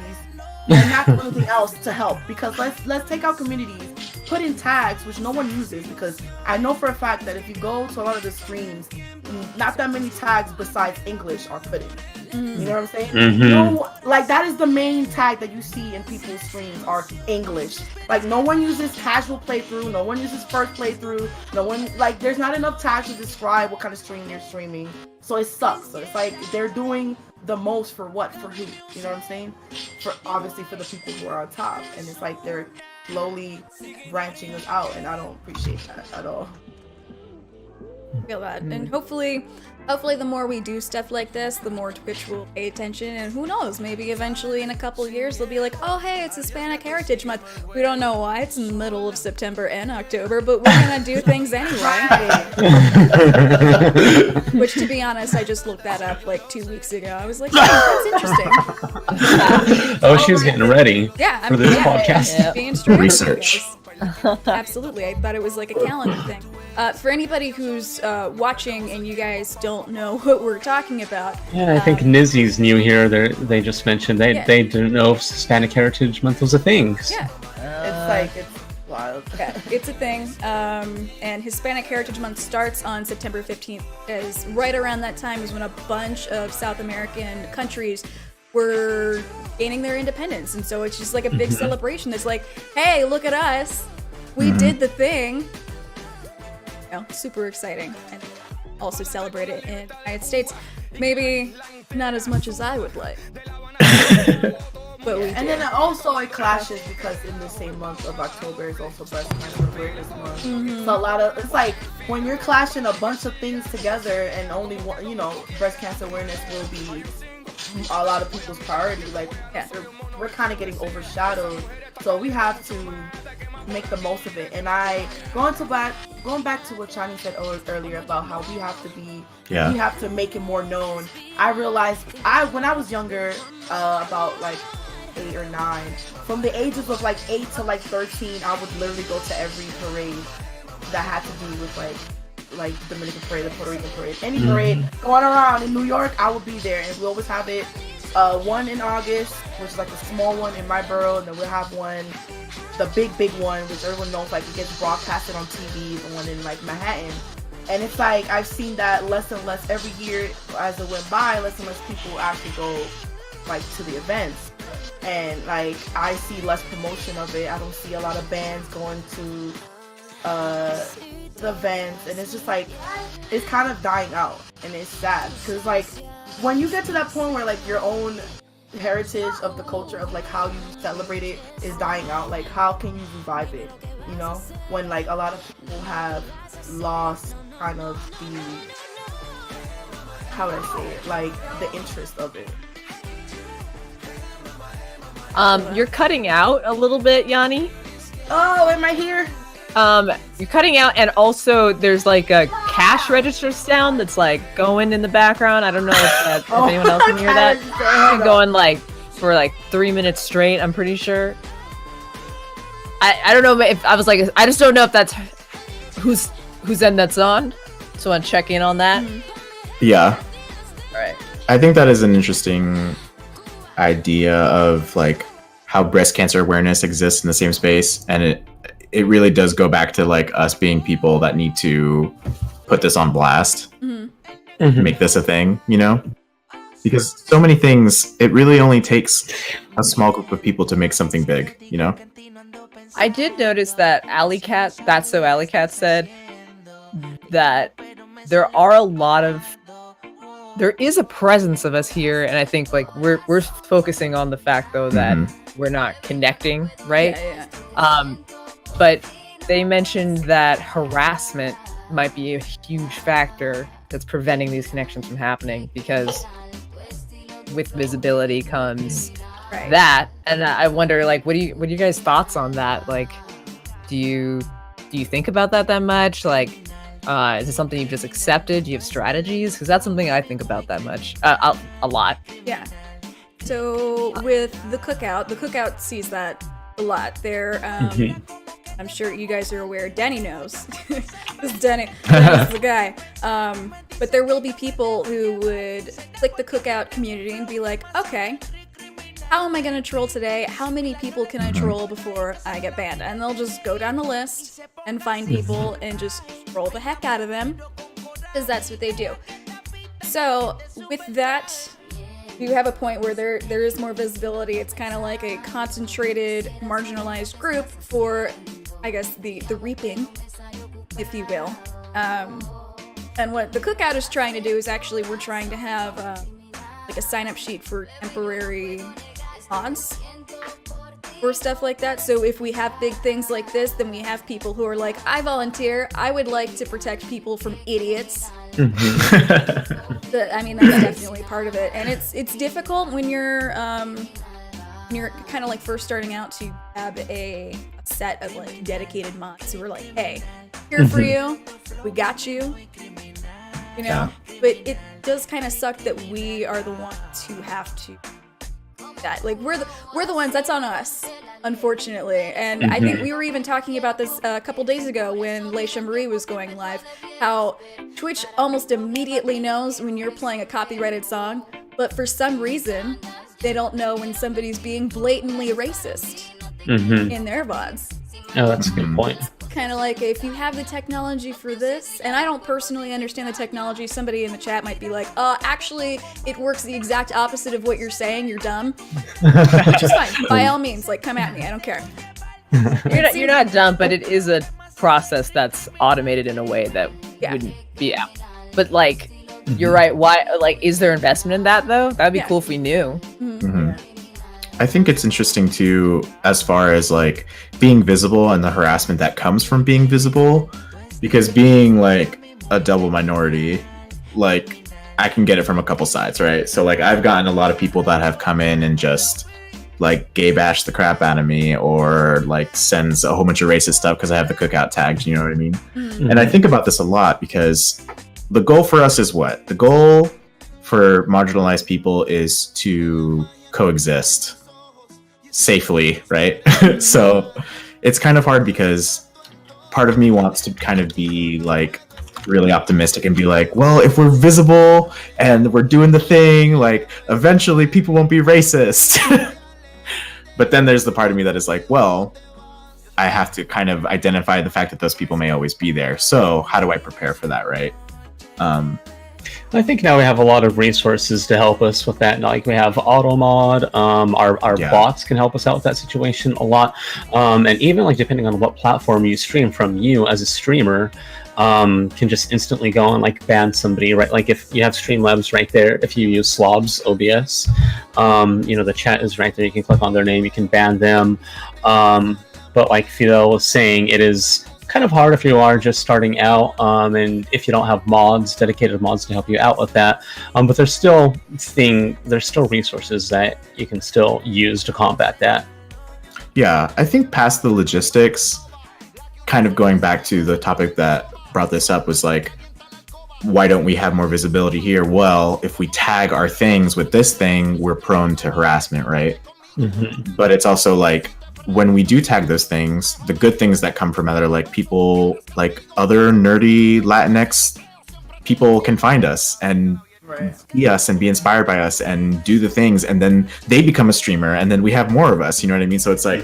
Speaker 5: and not do anything else to help. Because let's take out communities, put in tags which no one uses, because I know for a fact that if you go to a lot of the streams, not that many tags besides English are put in. You know what I'm saying? No, like, that is the main tag that you see in people's streams are English. Like, no one uses casual playthrough, no one uses first playthrough, no one, like, there's not enough tags to describe what kind of stream you're streaming. So it sucks. So it's like, they're doing the most for what? For who? You know what I'm saying? For, obviously, for the people who are on top. And it's like, they're slowly branching us out, and I don't appreciate that at all.
Speaker 1: I feel that. And hopefully the more we do stuff like this, the more Twitch will pay attention, and who knows, maybe eventually in a couple years they'll be like, oh hey, it's Hispanic Heritage Month. We don't know why, it's in the middle of September and October, but we're gonna do things anyway. Which, to be honest, I just looked that up like 2 weeks ago. I was like, oh, that's interesting.
Speaker 2: Oh, she was getting ready for this podcast.
Speaker 1: Being straight with you
Speaker 3: Research.
Speaker 1: guys. Absolutely, I thought it was like a calendar thing. For anybody who's watching and you guys don't know what we're talking about,
Speaker 2: Yeah, I think Nizzy's new here. They just mentioned they didn't know if Hispanic Heritage Month was a thing.
Speaker 1: yeah,
Speaker 5: It's wild.
Speaker 1: yeah, it's a thing. And Hispanic Heritage Month starts on September 15th. As right around that time is when a bunch of South American countries were gaining their independence, and so it's just like a big celebration. It's like, hey, look at us, we did the thing. Super exciting, and also celebrate it in the United States. Maybe not as much as I would like, but we do.
Speaker 5: And then also it clashes because in the same month of October is also Breast Cancer Awareness Month. So it's like when you're clashing a bunch of things together, and only one, breast cancer awareness will be a lot of people's priority. Like, we're kind of getting overshadowed, so we have to make the most of it. And going back to what Chani said earlier about how we have to make it more known. I realized when I was younger, about like 8 or 9, from the ages of like 8 to like 13, I would literally go to every parade that had to do with like Dominican parade, the Puerto Rican parade, any parade going around in New York, I would be there. And we always have it, one in August, which is like a small one in my borough, and then we'll have one, the big one, which everyone knows, like it gets broadcasted on TV, the one in like Manhattan. And it's like I've seen that less and less every year as it went by. Less and less people actually go like to the events, and like I see less promotion of it. I don't see a lot of bands going to the events, and it's just like it's kind of dying out, and it's sad because like when you get to that point where like your own heritage of the culture of like how you celebrate it is dying out, like how can you revive it, when like a lot of people have lost kind of the, how would I say it, like the interest of it.
Speaker 4: You're cutting out a little bit, Yanni.
Speaker 5: Oh, am I here?
Speaker 4: You're cutting out, and also there's like a cash register sound that's like going in the background. I don't know if anyone else can hear that. It's been going like for like 3 minutes straight, I'm pretty sure. I don't know if I was like, I just don't know if that's whose end that's on. So I'm checking in on that.
Speaker 3: Yeah.
Speaker 4: All right.
Speaker 3: I think that is an interesting idea of like how breast cancer awareness exists in the same space, and it really does go back to like us being people that need to put this on blast, make this a thing, because so many things, it really only takes a small group of people to make something big,
Speaker 4: I did notice that Alley Cat said that there is a presence of us here, and I think like we're focusing on the fact though that we're not connecting, right?
Speaker 1: Yeah.
Speaker 4: But they mentioned that harassment might be a huge factor that's preventing these connections from happening, because with visibility comes that, and I wonder like what are you guys' thoughts on that? Like, do you think about that much? Like, is it something you've just accepted? Do you have strategies? Because that's something I think about that much a lot. Yeah.
Speaker 1: So with the Cookout sees that a lot. They're I'm sure you guys are aware, Danny knows. Danny's the guy. But there will be people who would click the Cookout community and be like, okay, how am I going to troll today? How many people can I troll before I get banned? And they'll just go down the list and find people and just troll the heck out of them, because that's what they do. So with that, you have a point where there is more visibility. It's kind of like a concentrated, marginalized group for, I guess, the reaping, if you will. And what the Cookout is trying to do is actually we're trying to have like a sign-up sheet for temporary mods or stuff like that. So if we have big things like this, then we have people who are like, I volunteer. I would like to protect people from idiots. I mean, that's definitely part of it, and it's difficult when you're kind of like first starting out to have a set of like dedicated mods who are like, hey, here for you, we got you,
Speaker 3: Yeah.
Speaker 1: But it does kind of suck that we are the ones who have to that. Like we're the ones, that's on us. unfortunately. And I think we were even talking about this a couple days ago when Leisha Marie was going live, how Twitch almost immediately knows when you're playing a copyrighted song, but for some reason, they don't know when somebody's being blatantly racist in their VODs.
Speaker 2: Oh, that's a good point.
Speaker 1: Kind of like, if you have the technology for this, and I don't personally understand the technology, somebody in the chat might be like, actually, it works the exact opposite of what you're saying, you're dumb. Which is fine. By all means, like, come at me, I don't care.
Speaker 4: You're not dumb, but it is a process that's automated in a way that wouldn't be out. But, like, you're right. Why? Like, is there investment in that, though? That'd be cool if we knew.
Speaker 3: I think it's interesting too, as far as like being visible and the harassment that comes from being visible, because being like a double minority, like I can get it from a couple sides, right? So like I've gotten a lot of people that have come in and just like gay bash the crap out of me, or like sends a whole bunch of racist stuff because I have the Cookout tagged, you know what I mean? And I think about this a lot because the goal for us is what? The goal for marginalized people is to coexist safely, right? So it's kind of hard because part of me wants to kind of be like really optimistic and be like, well, if we're visible and we're doing the thing, like eventually people won't be racist. But then there's the part of me that is like, well, I have to kind of identify the fact that those people may always be there. So how do I prepare for that, right?
Speaker 2: I think now we have a lot of resources to help us with that. Like we have AutoMod, our bots can help us out with that situation a lot. And even like depending on what platform you stream from, you as a streamer can just instantly go and like ban somebody, right? Like if you have Streamlabs right there, if you use Slobs OBS, the chat is right there. You can click on their name, you can ban them. But like Fidel was saying, it is kind of hard if you are just starting out, and if you don't have dedicated mods to help you out with that. But there's still resources that you can still use to combat that.
Speaker 3: Yeah, I think past the logistics, kind of going back to the topic that brought this up was like, why don't we have more visibility here? Well, if we tag our things with this thing, we're prone to harassment, right? But it's also like, when we do tag those things, the good things that come from that are like people, like other nerdy Latinx people can find us and see us and be inspired by us and do the things, and then they become a streamer and then we have more of us, you know what I mean? So it's like,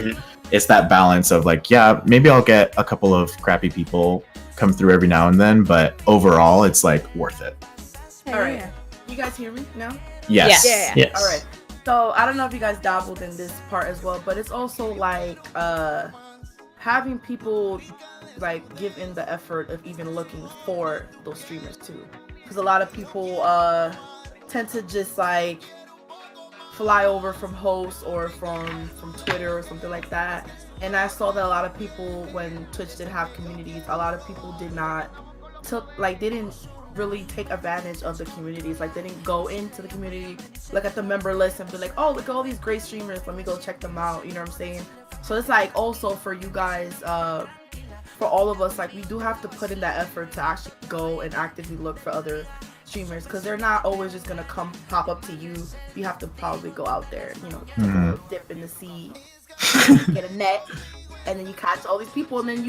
Speaker 3: it's that balance of like, yeah, maybe I'll get a couple of crappy people come through every now and then, but overall it's like worth it.
Speaker 5: All right. You guys hear me now?
Speaker 3: Yes.
Speaker 2: Yes.
Speaker 5: All right. So I don't know if you guys dabbled in this part as well, but it's also like having people like give in the effort of even looking for those streamers too, because a lot of people tend to just like fly over from hosts or from Twitter or something like that. And I saw that a lot of people, when Twitch did have communities, a lot of people didn't really take advantage of the communities. Like they didn't go into the community, look at the member list and be like, oh, look at all these great streamers, let me go check them out, you know what I'm saying? So it's like also for you guys, for all of us, like we do have to put in that effort to actually go and actively look for other streamers, because they're not always just gonna pop up to you. You have to probably go out there, take a little dip in the sea, get a net, and then you catch all these people, and then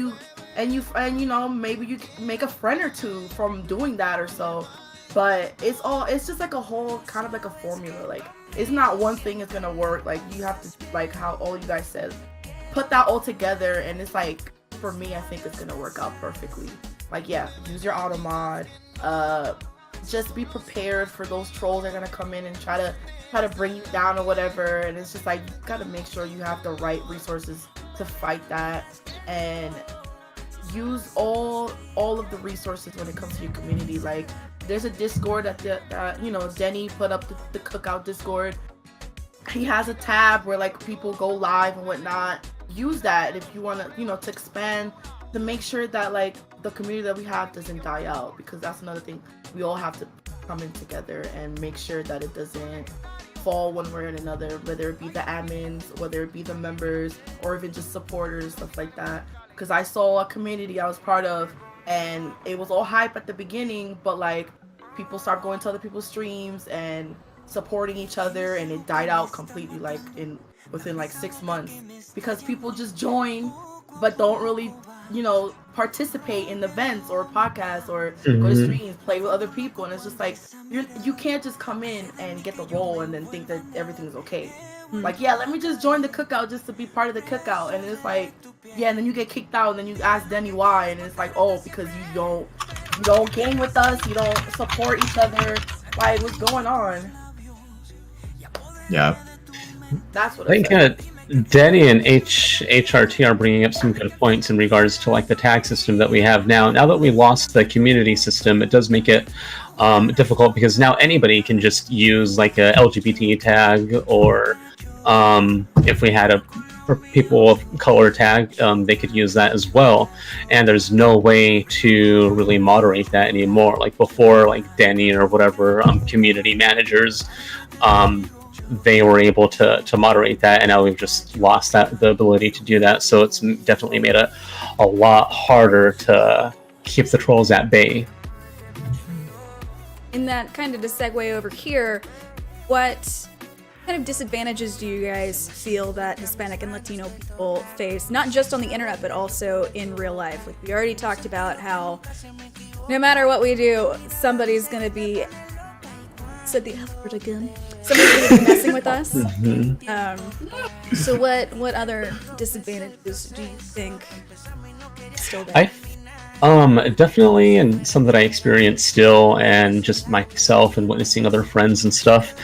Speaker 5: maybe you make a friend or two from doing that or so. But it's just like a whole kind of like a formula. Like it's not one thing is gonna work. Like you have to, like how all you guys said, put that all together, and it's like, for me, I think it's gonna work out perfectly. Like use your auto mod, just be prepared for those trolls that are gonna come in and try to bring you down or whatever. And it's just like, you gotta make sure you have the right resources to fight that, and use all of the resources when it comes to your community. Like there's a Discord that Denny put up, the Cookout Discord. He has a tab where like people go live and whatnot. Use that if you want to, to expand, to make sure that like the community that we have doesn't die out, because that's another thing. We all have to come in together and make sure that it doesn't fall one way or another, whether it be the admins, whether it be the members, or even just supporters, stuff like that. Because I saw a community I was part of, and it was all hype at the beginning, but like people start going to other people's streams and supporting each other, and it died out completely, like in within like 6 months because people just join but don't really, participate in events or podcasts or go to streams, play with other people, and it's just like you can't just come in and get the role and then think that everything's okay. Like, yeah, let me just join the cookout just to be part of the cookout, and it's like, yeah, and then you get kicked out, and then you ask Denny why, and it's like, oh, because you don't game with us, you don't support each other. Like, what's going on?
Speaker 3: Yeah,
Speaker 5: that's what
Speaker 2: I think Denny and HRT are bringing up some good points in regards to like the tag system that we have now. Now that we lost the community system, it does make it difficult because now anybody can just use like a LGBT tag, or if we had a people of color tag, they could use that as well. And there's no way to really moderate that anymore. Like before, like Danny or whatever community managers, they were able to moderate that, and now we've just lost the ability to do that. So it's definitely made it a lot harder to keep the trolls at bay.
Speaker 1: In that kind of to segue over here, what kind of disadvantages do you guys feel that Hispanic and Latino people face, not just on the internet, but also in real life? Like we already talked about how no matter what we do, somebody's going to be, said the F word again, somebody's going to be messing with us. So what other disadvantages do you think still there?
Speaker 2: Definitely, and some that I experience still, and just myself and witnessing other friends and stuff,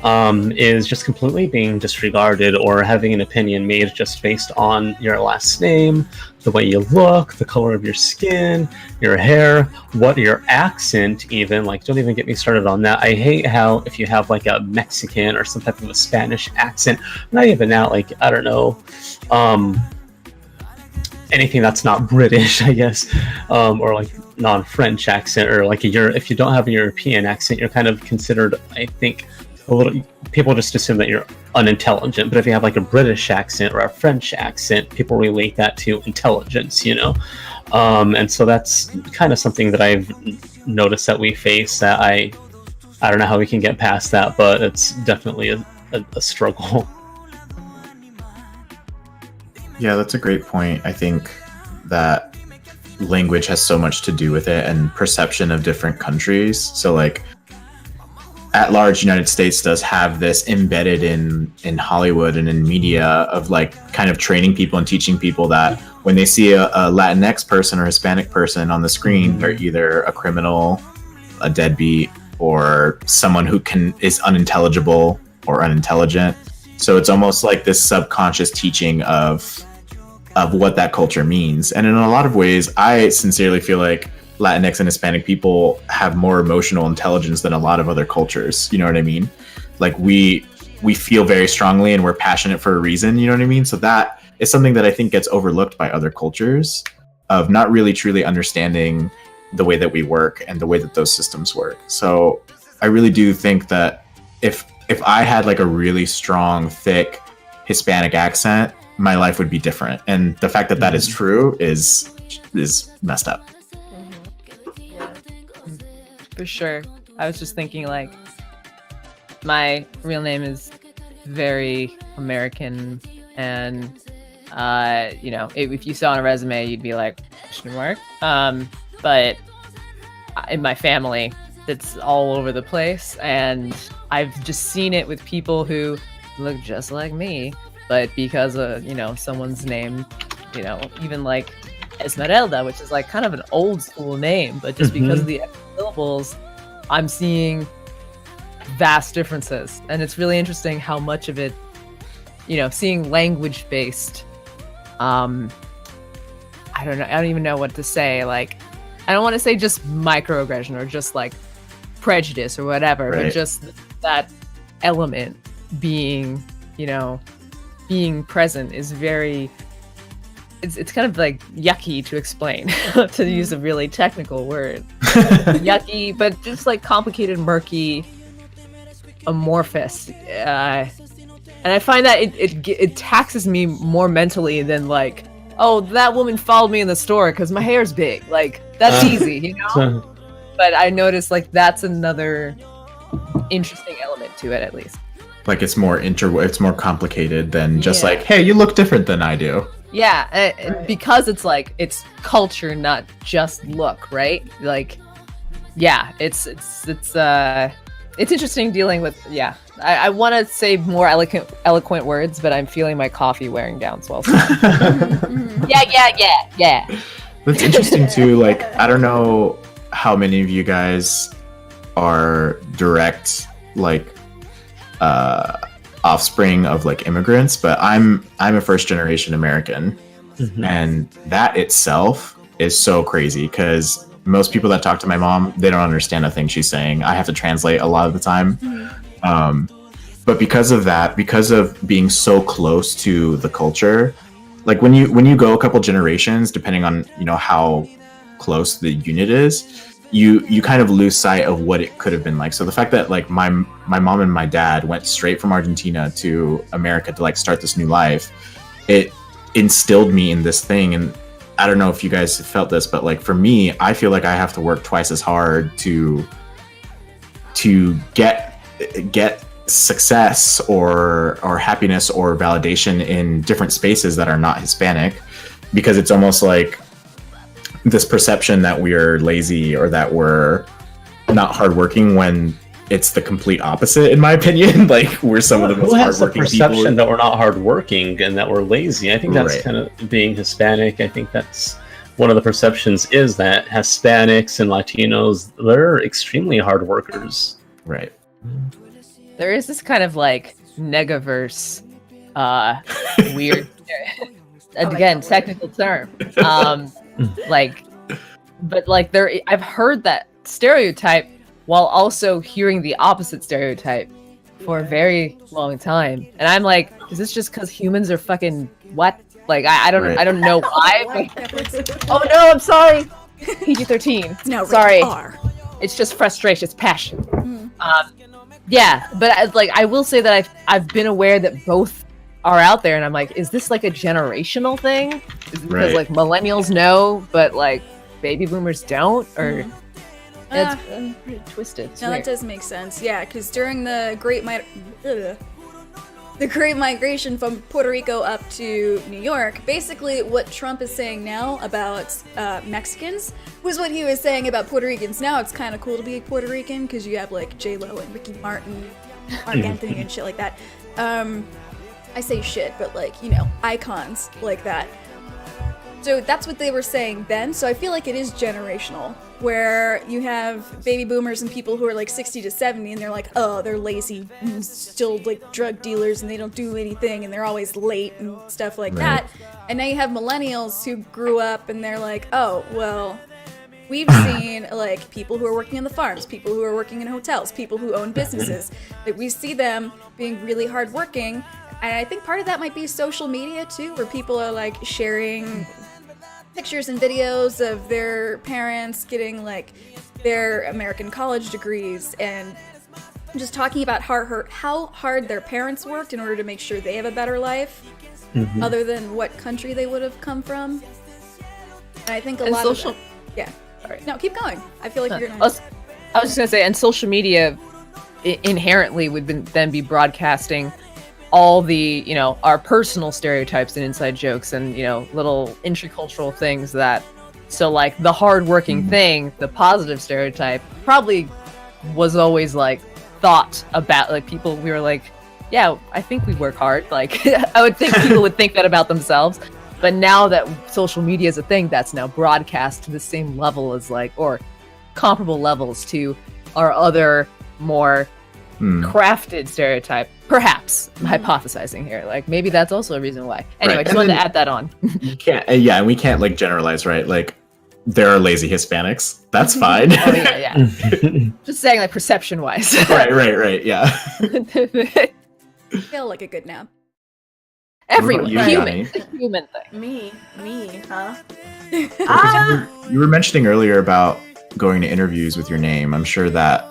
Speaker 2: is just completely being disregarded or having an opinion made just based on your last name, the way you look, the color of your skin, your hair, what your accent even. Like, don't even get me started on that. I hate how if you have like a Mexican or some type of a Spanish accent, not even that, like, I don't know, anything that's not British, I guess, or like non-French accent, or like if you don't have a European accent, you're kind of considered, I think, people just assume that you're unintelligent. But if you have like a British accent or a French accent, people relate that to intelligence, and so that's kind of something that I've noticed that we face, that I don't know how we can get past that, but it's definitely a struggle.
Speaker 3: Yeah, that's a great point. I think that language has so much to do with it, and perception of different countries. So like at large, United States does have this embedded in Hollywood and in media of like kind of training people and teaching people that when they see a Latinx person or Hispanic person on the screen, they're either a criminal, a deadbeat, or someone who is unintelligible or unintelligent. So it's almost like this subconscious teaching of what that culture means. And in a lot of ways, I sincerely feel like Latinx and Hispanic people have more emotional intelligence than a lot of other cultures. You know what I mean? Like we feel very strongly and we're passionate for a reason. You know what I mean? So that is something that I think gets overlooked by other cultures, of not really truly understanding the way that we work and the way that those systems work. So I really do think that if I had like a really strong, thick Hispanic accent, my life would be different. And the fact that that is true is messed up.
Speaker 4: For sure. I was just thinking, like, my real name is very American, and if you saw on a resume, you'd be like, question mark. But in my family, it's all over the place, and I've just seen it with people who look just like me, but because of someone's name, even like Esmeralda, which is like kind of an old school name, but just because of the syllables, I'm seeing vast differences. And it's really interesting how much of it, seeing language based, I don't even know what to say. Like, I don't want to say just microaggression or just like prejudice or whatever,
Speaker 3: right,
Speaker 4: but just that element being present is very, it's kind of like yucky to explain, to use a really technical word. Yucky, but just like complicated, murky, amorphous. And I find that it taxes me more mentally than like, oh, that woman followed me in the store because my hair's big. Like, that's easy, But I noticed like that's another interesting element to it, at least.
Speaker 3: Like it's more it's more complicated than just
Speaker 4: Yeah.
Speaker 3: like, hey, you look different than I do.
Speaker 4: Yeah, and because it's like it's culture, not just look, right? Like, yeah, it's interesting dealing with. Yeah, I want to say more eloquent words, but I'm feeling my coffee wearing down. So I'll stop. yeah.
Speaker 3: That's interesting too. Like, I don't know how many of you guys are direct like offspring of like immigrants, but I'm a first generation American, and that itself is so crazy because most people that talk to my mom, they don't understand a thing she's saying. I have to translate a lot of the time. But because of that, because of being so close to the culture, like when you go a couple generations, depending on how close the unit is, you kind of lose sight of what it could have been like. So the fact that like my mom and my dad went straight from Argentina to America to like start this new life, it instilled me in this thing. And I don't know if you guys have felt this, but like for me, I feel like I have to work twice as hard to get success or happiness or validation in different spaces that are not Hispanic, because it's almost like this perception that we are lazy or that we're not hardworking when it's the complete opposite, in my opinion. Like we're some of the most hardworking
Speaker 2: perception
Speaker 3: people.
Speaker 2: that we're not hardworking and that we're lazy. I think that's kind of being Hispanic. I think that's one of the perceptions, is that Hispanics and Latinos, they're extremely hard workers.
Speaker 3: Right.
Speaker 4: There is this kind of like negaverse, weird, again, technical term. But I've heard that stereotype while also hearing the opposite stereotype for a very long time. And I'm like, is this just because humans are fucking what? Like, I don't know why. Oh no, I'm sorry. PG-13.
Speaker 1: No,
Speaker 4: sorry.
Speaker 1: R.
Speaker 4: It's just frustration. It's passion. Yeah, but I will say that I've been aware that both are out there, and I'm like, is this like a generational thing? Is it because like millennials know, but like baby boomers don't, or it's pretty twisted.
Speaker 1: No, that does make sense. Yeah, because during the Great Migration from Puerto Rico up to New York, basically what Trump is saying now about Mexicans was what he was saying about Puerto Ricans. Now it's kind of cool to be Puerto Rican because you have like J-Lo and Ricky Martin, Mark Anthony and shit like that. I say shit, but like, icons like that. So that's what they were saying then. So I feel like it is generational, where you have baby boomers and people who are like 60 to 70 and they're like, oh, they're lazy and still like drug dealers and they don't do anything and they're always late and stuff like that. And now you have millennials who grew up and they're like, oh, well, we've seen like people who are working on the farms, people who are working in hotels, people who own businesses, that we see them being really hardworking. And I think part of that might be social media too, where people are like sharing pictures and videos of their parents getting like their American college degrees and just talking about how hard their parents worked in order to make sure they have a better life, other than what country they would have come from. And I think a lot of that, yeah. Sorry. No, keep going. I feel like you're gonna.
Speaker 4: I was just gonna say, and social media inherently would then be broadcasting all the, our personal stereotypes and inside jokes and, little intercultural things that, so like the hardworking thing, the positive stereotype probably was always like thought about, like people, we were like, yeah, I think we work hard. Like I would think people would think that about themselves. But now that social media is a thing, that's now broadcast to the same level as like, or comparable levels to our other more crafted stereotype. Perhaps I'm hypothesizing here. Like maybe that's also a reason why. Anyway, just wanted to add that on.
Speaker 3: You can't, and we can't like generalize, right? Like there are lazy Hispanics. That's fine.
Speaker 4: Oh yeah. Just saying, like perception wise.
Speaker 3: right. Yeah.
Speaker 1: Feel like a good nap.
Speaker 4: Everyone,
Speaker 3: you,
Speaker 4: human thing.
Speaker 5: Me, huh?
Speaker 3: You were mentioning earlier about going to interviews with your name. I'm sure that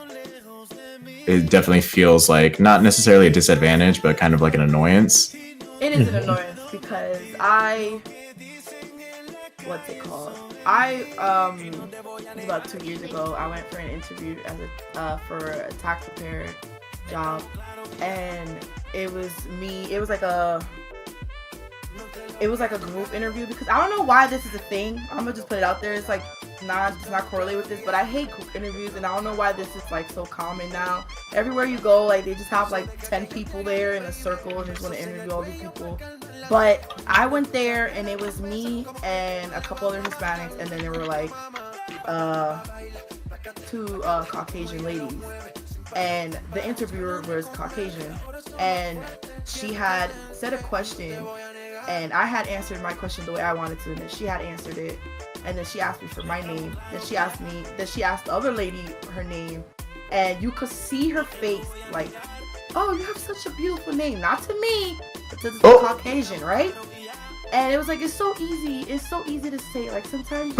Speaker 3: it definitely feels like not necessarily a disadvantage, but kind of like an annoyance.
Speaker 5: It is an annoyance because what's it called? It was about 2 years ago. I went for an interview as for a tax repair job, and it was me. It was like a group interview, because I don't know why this is a thing. I'm gonna just put it out there. It's like it's not correlated with this, but I hate group interviews, and I don't know why this is like so common now. Everywhere you go, like they just have like 10 people there in a circle and they just want to interview all these people. But I went there and it was me and a couple other Hispanics, and then there were like two Caucasian ladies, and the interviewer was Caucasian, and she had said a question, and I had answered my question the way I wanted to, and then she had answered it, and then she asked me for my name, then she asked the other lady her name, and you could see her face like, oh, you have such a beautiful name, not to me, but to the Caucasian, right? And it was like, it's so easy to say, like sometimes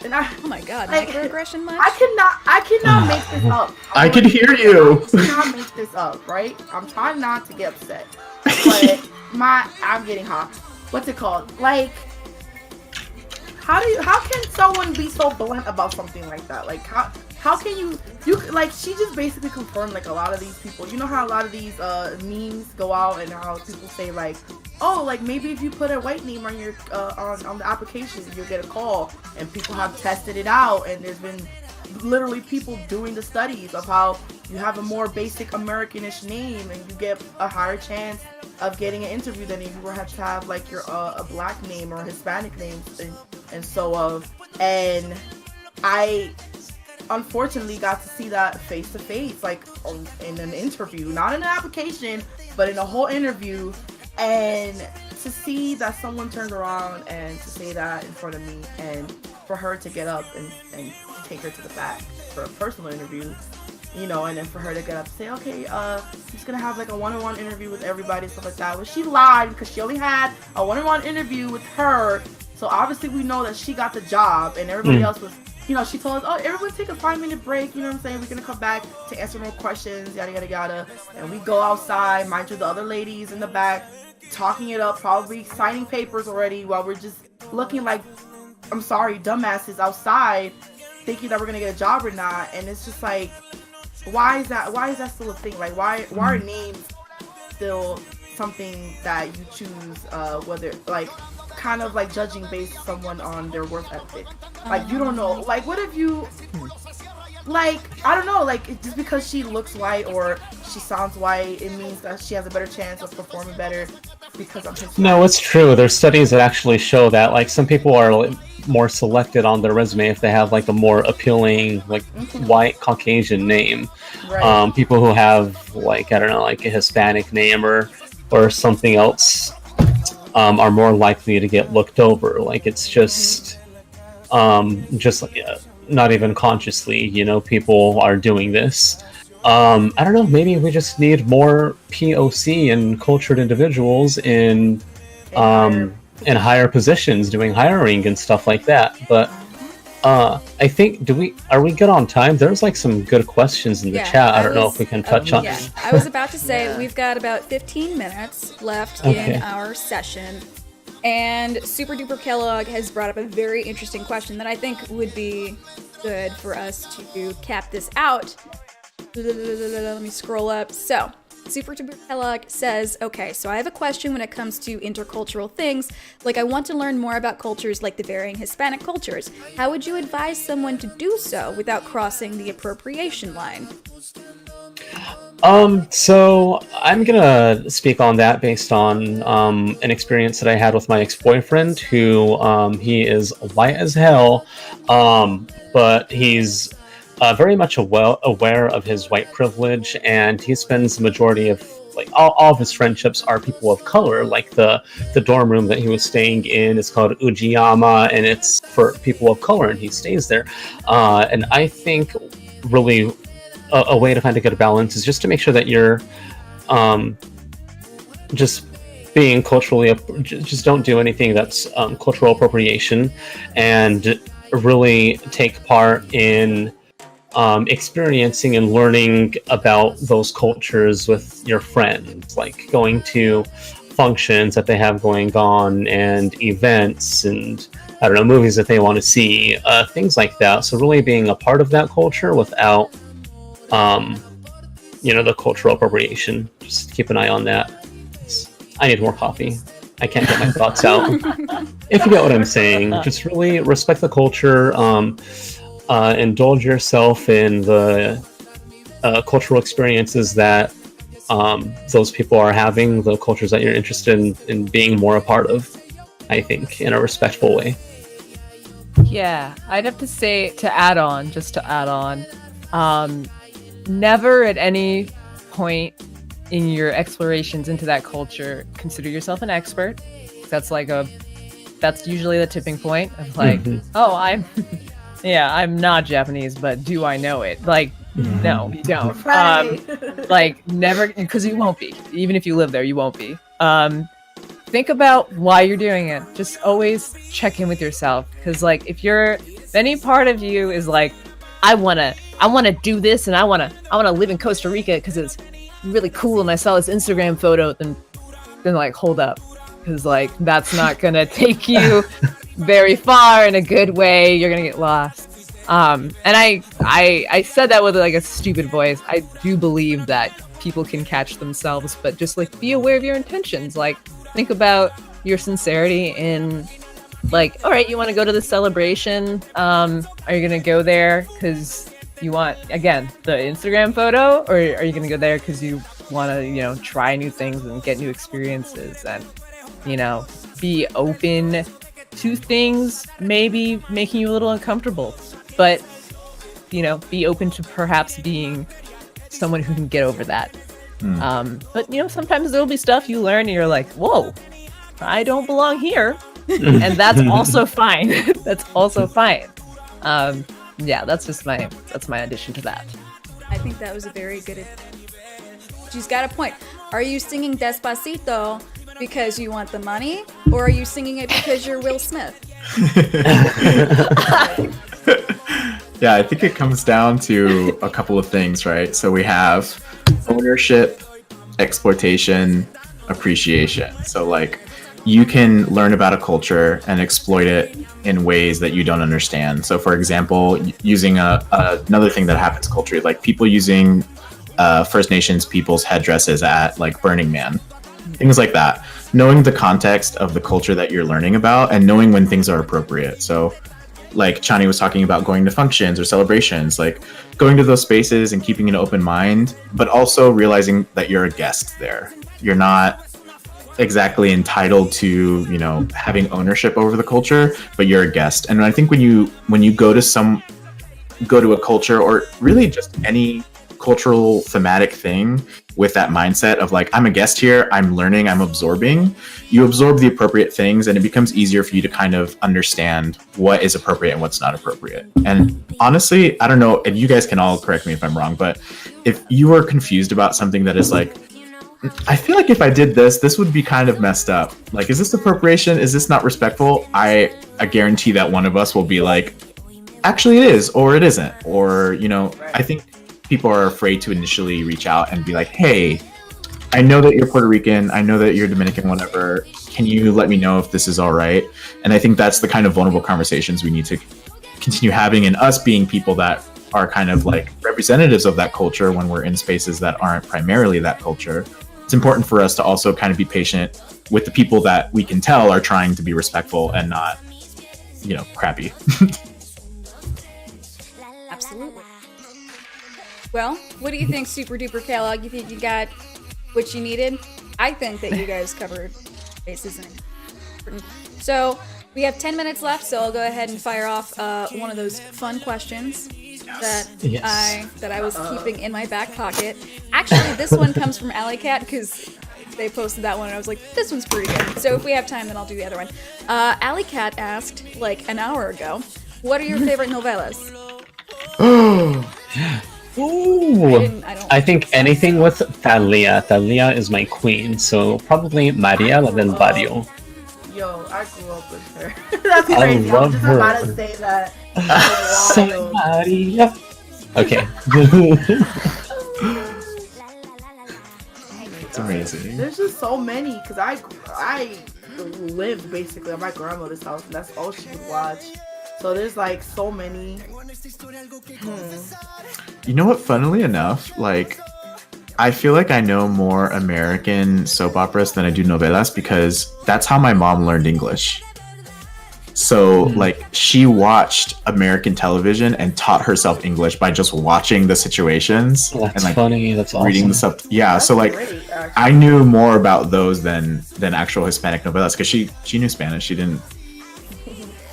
Speaker 5: and
Speaker 1: oh my god, like, microaggression much?
Speaker 5: I cannot make this up.
Speaker 3: I can hear you.
Speaker 5: I cannot make this up, right? I'm trying not to get upset, but I'm getting hot. What's it called? Like, how can someone be so blunt about something like that? Like, how can you like, she just basically confirmed like a lot of these people. You know how a lot of these memes go out and how people say like, oh, like maybe if you put a white name on your on the application, you'll get a call, and people have tested it out, and there's been literally people doing the studies of how you have a more basic Americanish name and you get a higher chance of getting an interview than if you were to have like your a black name or a Hispanic name and so of. And I unfortunately got to see that face to face, like in an interview, not in an application, but in a whole interview. And to see that someone turned around and to say that in front of me, and for her to get up and take her to the back for a personal interview, you know, and then for her to get up and say, okay, she's gonna have like a one-on-one interview with everybody and stuff like that. Well, she lied because she only had a one-on-one interview with her, so obviously we know that she got the job, and everybody else was, you know, she told us, oh, everyone take a 5-minute break, you know what I'm saying, we're gonna come back to answer more questions, yada yada yada. And we go outside, mind you, the other ladies in the back talking it up, probably signing papers already, while we're just looking like, I'm sorry, dumbasses outside, thinking that we're gonna get a job or not. And it's just like, why is that still a thing? Like, why are names still something that you choose, whether like kind of like judging based someone on their work ethic? Like, you don't know, like, what if you, like, I don't know, like, just because she looks white or she sounds white, it means that she has a better chance of performing better because of his.
Speaker 2: No, it's true. There's studies that actually show that, like, some people are more selected on their resume if they have like a more appealing, like, white Caucasian name.
Speaker 5: Right.
Speaker 2: People who have, like, I don't know, like a Hispanic name or something else are more likely to get looked over. Like, it's just like, not even consciously, you know, people are doing this. I don't know, maybe we just need more POC and cultured individuals in higher positions doing hiring and stuff like that. But I think, are we good on time? There's like some good questions in the chat. I don't know if we can touch on.
Speaker 1: Yeah, I was about to say we've got about 15 minutes left in our session. And Super Duper Kellogg has brought up a very interesting question that I think would be good for us to cap this out. Let me scroll up. So, Super Duper Kellogg says, okay, so I have a question when it comes to intercultural things. Like, I want to learn more about cultures like the varying Hispanic cultures. How would you advise someone to do so without crossing the appropriation line?
Speaker 2: So I'm gonna speak on that based on an experience that I had with my ex-boyfriend, who he is white as hell, but he's very much aware of his white privilege, and he spends the majority of, like, all of his friendships are people of color. Like the dorm room that he was staying in is called Ujiyama, and it's for people of color, and he stays there. And I think really a way to kind of get a balance is just to make sure that you're just being culturally, just don't do anything that's cultural appropriation, and really take part in experiencing and learning about those cultures with your friends, like going to functions that they have going on and events and, I don't know, movies that they want to see, things like that. So really being a part of that culture without the cultural appropriation. Just keep an eye on that. I need more coffee. I can't get my thoughts out. If you get what I'm saying, just really respect the culture. Indulge yourself in the cultural experiences that those people are having, the cultures that you're interested in being more a part of, I think, in a respectful way.
Speaker 4: Yeah, I'd have to say, to add on, never at any point in your explorations into that culture consider yourself an expert. That's usually the tipping point of like, oh, I'm not Japanese, but do I know it? Like, no, you don't. Like, never, because you won't be. Even if you live there, you won't be. Think about why you're doing it. Just always check in with yourself, because like if any part of you is like, I wanna do this and I wanna live in Costa Rica because it's really cool and I saw this Instagram photo, then like hold up, because like that's not gonna take you very far in a good way. You're gonna get lost. And I said that with like a stupid voice. I do believe that people can catch themselves, but just like be aware of your intentions. Like, think about your sincerity in, like, all right, you want to go to the celebration. Are you going to go there because you want, again, the Instagram photo? Or are you going to go there because you want to, try new things and get new experiences and, be open to things maybe making you a little uncomfortable. But, be open to perhaps being someone who can get over that. But sometimes there'll be stuff you learn and you're like, whoa, I don't belong here. And that's also fine. That's also fine. Yeah, that's my addition to that.
Speaker 1: I think that was a very good. She's got a point. Are you singing Despacito because you want the money, or are you singing it because you're Will Smith?
Speaker 3: Yeah, I think it comes down to a couple of things, right? So we have ownership, exploitation, appreciation. So like you can learn about a culture and exploit it in ways that you don't understand. So for example, using another thing that happens culturally, like people using First Nations people's headdresses at like Burning Man, things like that. Knowing the context of the culture that you're learning about and knowing when things are appropriate. So like Chani was talking about going to functions or celebrations, like going to those spaces and keeping an open mind, but also realizing that you're a guest there. You're not exactly entitled to, having ownership over the culture, but you're a guest. And I think when you go to a culture, or really just any cultural thematic thing with that mindset of like, I'm a guest here, I'm learning, I'm absorbing, you absorb the appropriate things and it becomes easier for you to kind of understand what is appropriate and what's not appropriate. And honestly, I don't know, and you guys can all correct me if I'm wrong, but if you are confused about something that is like, I feel like if I did this would be kind of messed up. Like, is this appropriation? Is this not respectful? I guarantee that one of us will be like, actually it is, or it isn't. Or, I think people are afraid to initially reach out and be like, hey, I know that you're Puerto Rican, I know that you're Dominican, whatever. Can you let me know if this is all right? And I think that's the kind of vulnerable conversations we need to continue having, and us being people that are kind of like representatives of that culture when we're in spaces that aren't primarily that culture. It's important for us to also kind of be patient with the people that we can tell are trying to be respectful and not, crappy.
Speaker 1: Absolutely. Well, what do you think, Super Duper Kellogg? You think you got what you needed? I think that you guys covered bases. So we have 10 minutes left, so I'll go ahead and fire off one of those fun questions that I was keeping in my back pocket. Actually, this one comes from Alley Cat because they posted that one and I was like, this one's pretty good. So if we have time, then I'll do the other one. Alley Cat asked like an hour ago, what are your favorite novellas?
Speaker 2: Ooh, I think anything with Thalia. Thalia is my queen, so probably Maria del Barrio.
Speaker 5: Yo, I grew up with her. That's crazy. I was just about to say that.
Speaker 2: Say Maria. Okay.
Speaker 3: It's amazing.
Speaker 5: There's just so many, because I lived basically at my grandmother's house, and that's all she would watch. So there's like so many.
Speaker 3: You know what? Funnily enough, like I feel like I know more American soap operas than I do novelas because that's how my mom learned English. So, like, she watched American television and taught herself English by just watching the situations
Speaker 2: That's
Speaker 3: and like
Speaker 2: funny. That's awesome.
Speaker 3: reading the stuff. Yeah,
Speaker 5: That's
Speaker 3: so like,
Speaker 5: great, actually.
Speaker 3: I knew more about those than actual Hispanic novelas because she knew Spanish. She didn't.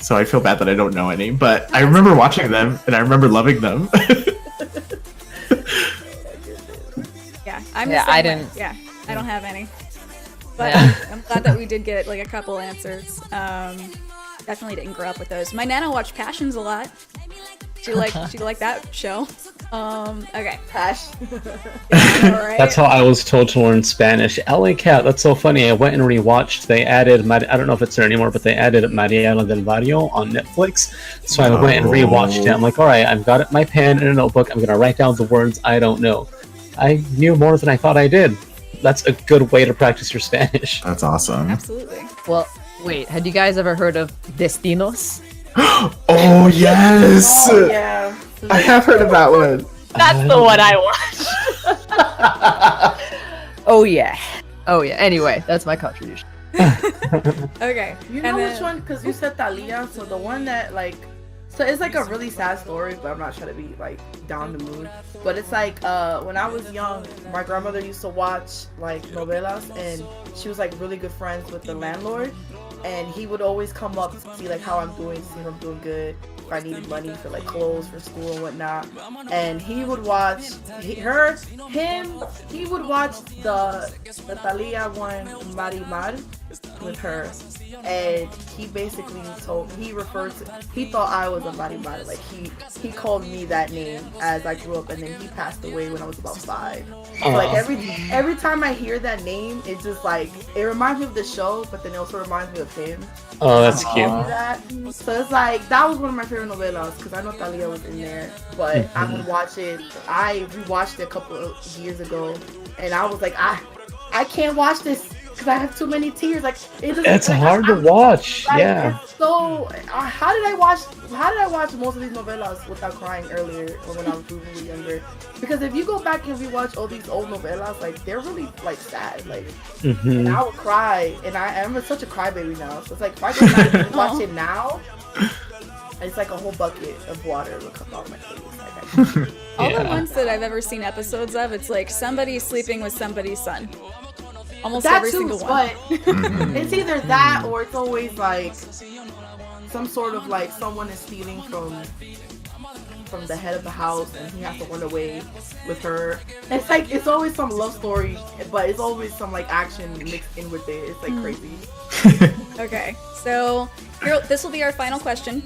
Speaker 3: So I feel bad that I don't know any, but I remember watching them and I remember loving them.
Speaker 1: Yeah, I'm
Speaker 4: Yeah,
Speaker 1: the same
Speaker 4: I
Speaker 1: way.
Speaker 4: didn't-
Speaker 1: Yeah, I don't have any. But
Speaker 4: Yeah.
Speaker 1: I'm glad that we did get like a couple answers. Definitely didn't grow up with those. My nana watched Passions a lot. She liked that show. Okay.
Speaker 5: Pash.
Speaker 1: Alright.
Speaker 2: That's how I was told to learn Spanish. LA Cat, that's so funny. I went and rewatched. They added, I don't know if it's there anymore, but they added Mariana del Barrio on Netflix. So I went and rewatched it. I'm like, all right, I've got my pen and a notebook. I'm going to write down the words I don't know. I knew more than I thought I did. That's a good way to practice your Spanish.
Speaker 3: That's awesome.
Speaker 1: Absolutely.
Speaker 4: Well, wait, had you guys ever heard of Destinos?
Speaker 3: Oh yes,
Speaker 5: Oh, yeah.
Speaker 3: I have heard of that one.
Speaker 4: That's the one I watched. Oh yeah. Anyway, that's my contribution.
Speaker 1: Okay.
Speaker 5: You
Speaker 1: and
Speaker 5: know
Speaker 1: then-
Speaker 5: which one? Because you said Thalia, so the one that like, so it's like a really sad story, but I'm not trying to be like down the mood. But it's like when I was young, my grandmother used to watch like novelas, and she was like really good friends with the landlord, and he would always come up to see like how I'm doing, see if I'm doing good, if I needed money for like clothes for school and whatnot. And he would watch he would watch the Thalia one, Marimar, with her, and he basically he thought I was a Marimar. Like he called me that name as I grew up, and then he passed away when I was about 5. So like every time I hear that name, it just like it reminds me of the show, but then it also reminds me of him.
Speaker 2: Oh, that's
Speaker 5: He
Speaker 2: cute.
Speaker 5: told me that. So it's like that was one of my favorite novelas because I know Thalia was in there, but I would watch it. I rewatched it a couple of years ago, and I was like, I can't watch this because I have too many tears. Like
Speaker 2: It's hard to watch.
Speaker 5: like,
Speaker 2: Yeah.
Speaker 5: it's so how did I watch most of these novelas without crying earlier or when I was really younger? Because if you go back and rewatch all these old novelas, like they're really like sad. Like and I would cry, and I'm such a crybaby now. So it's like if I go back and watch it now, it's like a whole bucket of water will come out of my face. Like,
Speaker 1: all the
Speaker 2: Yeah.
Speaker 1: ones that I've ever seen episodes of, it's like somebody sleeping with somebody's son. Almost
Speaker 5: that
Speaker 1: every
Speaker 5: too,
Speaker 1: single one.
Speaker 5: but it's either that or it's always like some sort of like someone is stealing from the head of the house and he has to run away with her. It's like it's always some love story, but it's always some like action mixed in with it. It's like crazy.
Speaker 1: Okay, so this will be our final question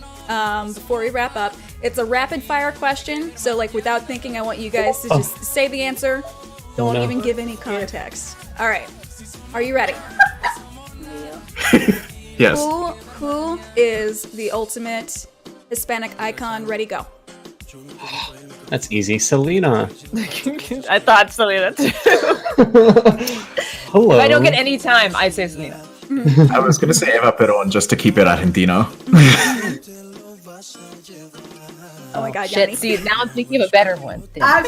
Speaker 1: before we wrap up. It's a rapid fire question, so like without thinking, I want you guys to just say the answer. Don't
Speaker 2: no.
Speaker 1: even give any context. All right, are you ready?
Speaker 3: Yes.
Speaker 1: Who is the ultimate Hispanic icon? Ready, go.
Speaker 2: That's easy. Selena.
Speaker 4: I thought Selena too.
Speaker 2: Hello.
Speaker 4: If I don't get any time, I say Selena.
Speaker 3: I was gonna say Eva Perón just to keep it Argentino.
Speaker 1: Oh my God,
Speaker 4: Shit,
Speaker 1: Yanni.
Speaker 4: see, now I'm thinking of a better one.
Speaker 2: A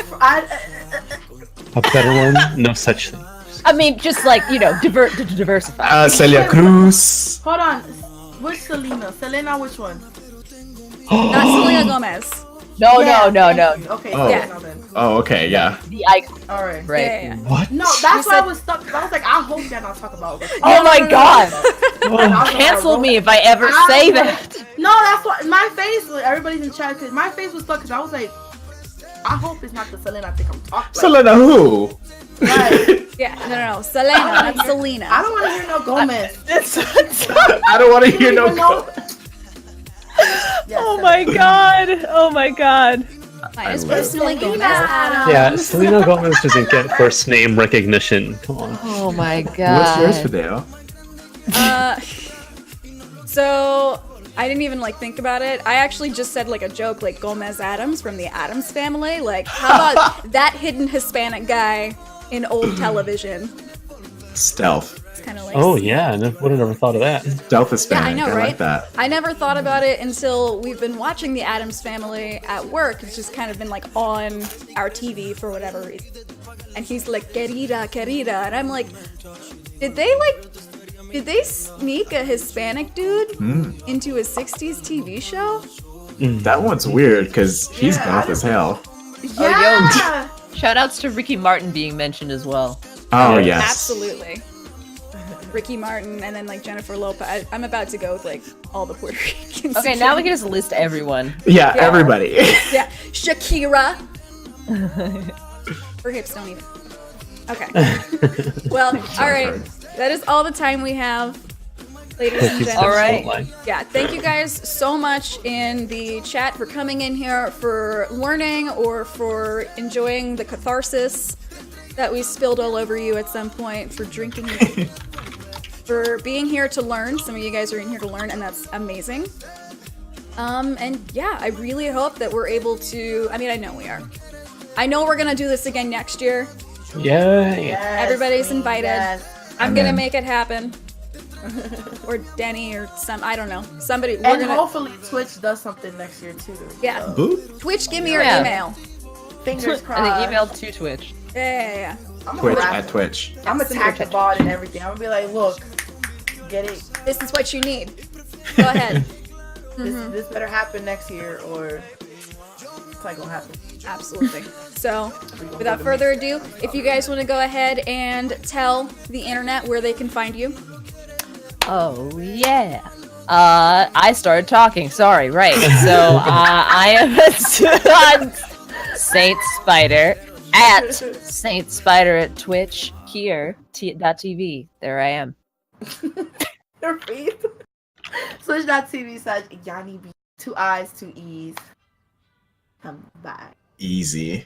Speaker 2: better one? No such thing.
Speaker 4: I mean, just like, diversify.
Speaker 3: Celia Cruz.
Speaker 5: Hold on, which Selena? Selena, which one?
Speaker 1: Not Selena Gomez.
Speaker 4: No.
Speaker 5: Okay,
Speaker 3: Oh.
Speaker 5: Selena then.
Speaker 3: Oh, okay, yeah.
Speaker 4: The icon,
Speaker 5: All right.
Speaker 4: right?
Speaker 1: Yeah.
Speaker 2: What?
Speaker 5: No, that's why
Speaker 1: said-
Speaker 5: I was stuck. I was like, I hope they're not talking about.
Speaker 4: Oh my god!
Speaker 5: God!
Speaker 4: Cancel me if I ever say that.
Speaker 5: No, that's what my face. Like, everybody's in chat because my face was stuck because I was like, I hope it's not the Selena I think I'm talking. Like,
Speaker 3: Selena who?
Speaker 5: right.
Speaker 1: Yeah, no. Selena, not Selena.
Speaker 5: I don't want to hear no Gomez.
Speaker 3: I don't want to hear no.
Speaker 5: Even know- Yes,
Speaker 4: Oh my god!
Speaker 1: Mine is
Speaker 3: I love
Speaker 1: personally
Speaker 5: Selena
Speaker 1: Gomez.
Speaker 5: Adams.
Speaker 2: Yeah, Selena Gomez doesn't get first name recognition. Come on.
Speaker 4: Oh my
Speaker 3: What's
Speaker 4: god!
Speaker 3: yours, Fideo?
Speaker 1: So I didn't even like think about it. I actually just said like a joke, like Gomez Adams from the Adams Family. Like, how about that hidden Hispanic guy in old television?
Speaker 3: Stealth.
Speaker 1: It's kind of like.
Speaker 2: Oh yeah, would have never thought of that.
Speaker 3: Stealth Hispanic.
Speaker 1: Yeah, I know,
Speaker 3: I
Speaker 1: right?
Speaker 3: like that.
Speaker 1: I never thought about it until we've been watching the Addams Family at work. It's just kind of been like on our TV for whatever reason. and he's like, querida, querida. And I'm like, did they sneak a Hispanic dude into a 60s TV show?
Speaker 3: That one's weird because he's goth as hell.
Speaker 5: Yeah.
Speaker 4: Shout outs to Ricky Martin being mentioned as well.
Speaker 3: Oh, yes.
Speaker 1: Absolutely. Ricky Martin and then like Jennifer Lopez. I'm about to go with like all the Puerto Ricans.
Speaker 4: Okay, now we can just list everyone.
Speaker 3: Yeah, everybody.
Speaker 1: Yeah, Shakira. Her hips don't even. Okay. Well, all right. That is all the time we have, ladies and gentlemen.
Speaker 4: All right.
Speaker 1: Yeah, thank you guys so much in the chat for coming in here, for learning, or for enjoying the catharsis that we spilled all over you at some point, for drinking, for being here to learn. Some of you guys are in here to learn, and that's amazing. And yeah, I really hope that we're able to, I mean, I know we are. I know we're gonna do this again next year.
Speaker 2: Yeah.
Speaker 5: Yes,
Speaker 1: Everybody's
Speaker 5: please,
Speaker 1: invited.
Speaker 5: yes.
Speaker 1: I'm gonna make it happen. Or Denny or I don't know. Somebody. We're
Speaker 5: And
Speaker 1: gonna,
Speaker 5: hopefully Twitch does something next year too.
Speaker 1: yeah.
Speaker 3: Boop.
Speaker 1: Twitch, give me your
Speaker 4: Yeah.
Speaker 1: email.
Speaker 5: Fingers crossed.
Speaker 4: And then email to Twitch.
Speaker 1: Yeah.
Speaker 5: I'm
Speaker 3: Twitch
Speaker 5: gonna
Speaker 3: at Twitch.
Speaker 5: I'm gonna tag the bot and everything. I'm gonna be like, look, get it.
Speaker 1: This is what you need. Go ahead.
Speaker 5: This better happen next year, or it's not gonna happen.
Speaker 1: Absolutely. So, without further ado, if you guys want to go ahead and tell the internet where they can find you.
Speaker 4: Oh, yeah. I started talking. Sorry, right. So, I am on Saint Spider at Saint Spider at Twitch here, .tv. There I am.
Speaker 5: Your face. Twitch.tv/YanniB. 2 I's, 2 E's. Come back.
Speaker 3: Easy.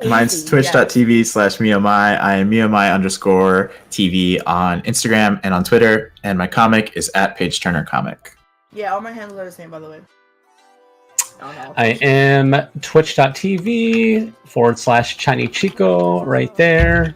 Speaker 3: Mine's twitch.tv/Miomai. I am Miomai_TV on Instagram and on Twitter. And my comic is at Page Turner Comic.
Speaker 5: Yeah, all my handles are the same, by the way.
Speaker 2: I am twitch.tv/ChiniChico right there.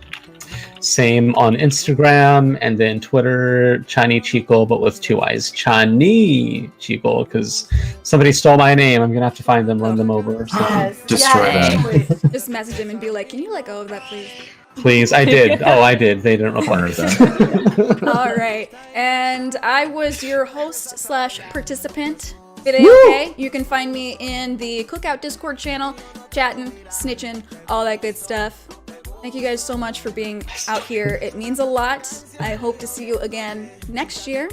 Speaker 2: Same on Instagram, and then Twitter, Chani Chico, but with 2 I's. Chani Chico, because somebody stole my name. I'm gonna have to find them, run them over. So.
Speaker 5: Yes.
Speaker 3: Destroy
Speaker 5: yes.
Speaker 3: them.
Speaker 1: Just message him and be like, can you let go of that, please?
Speaker 2: Please, I did. Oh, I did. They didn't reply.
Speaker 3: Corner them.
Speaker 1: All right. And I was your host/participant. Today, okay? You can find me in the Cookout Discord channel, chatting, snitching, all that good stuff. Thank you guys so much for being out here. It means a lot. I hope to see you again next year.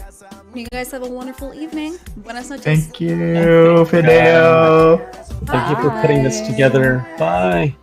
Speaker 1: You guys have a wonderful evening. Buenas noches.
Speaker 3: Thank you, Fideo.
Speaker 2: Thank you for putting this together. Bye.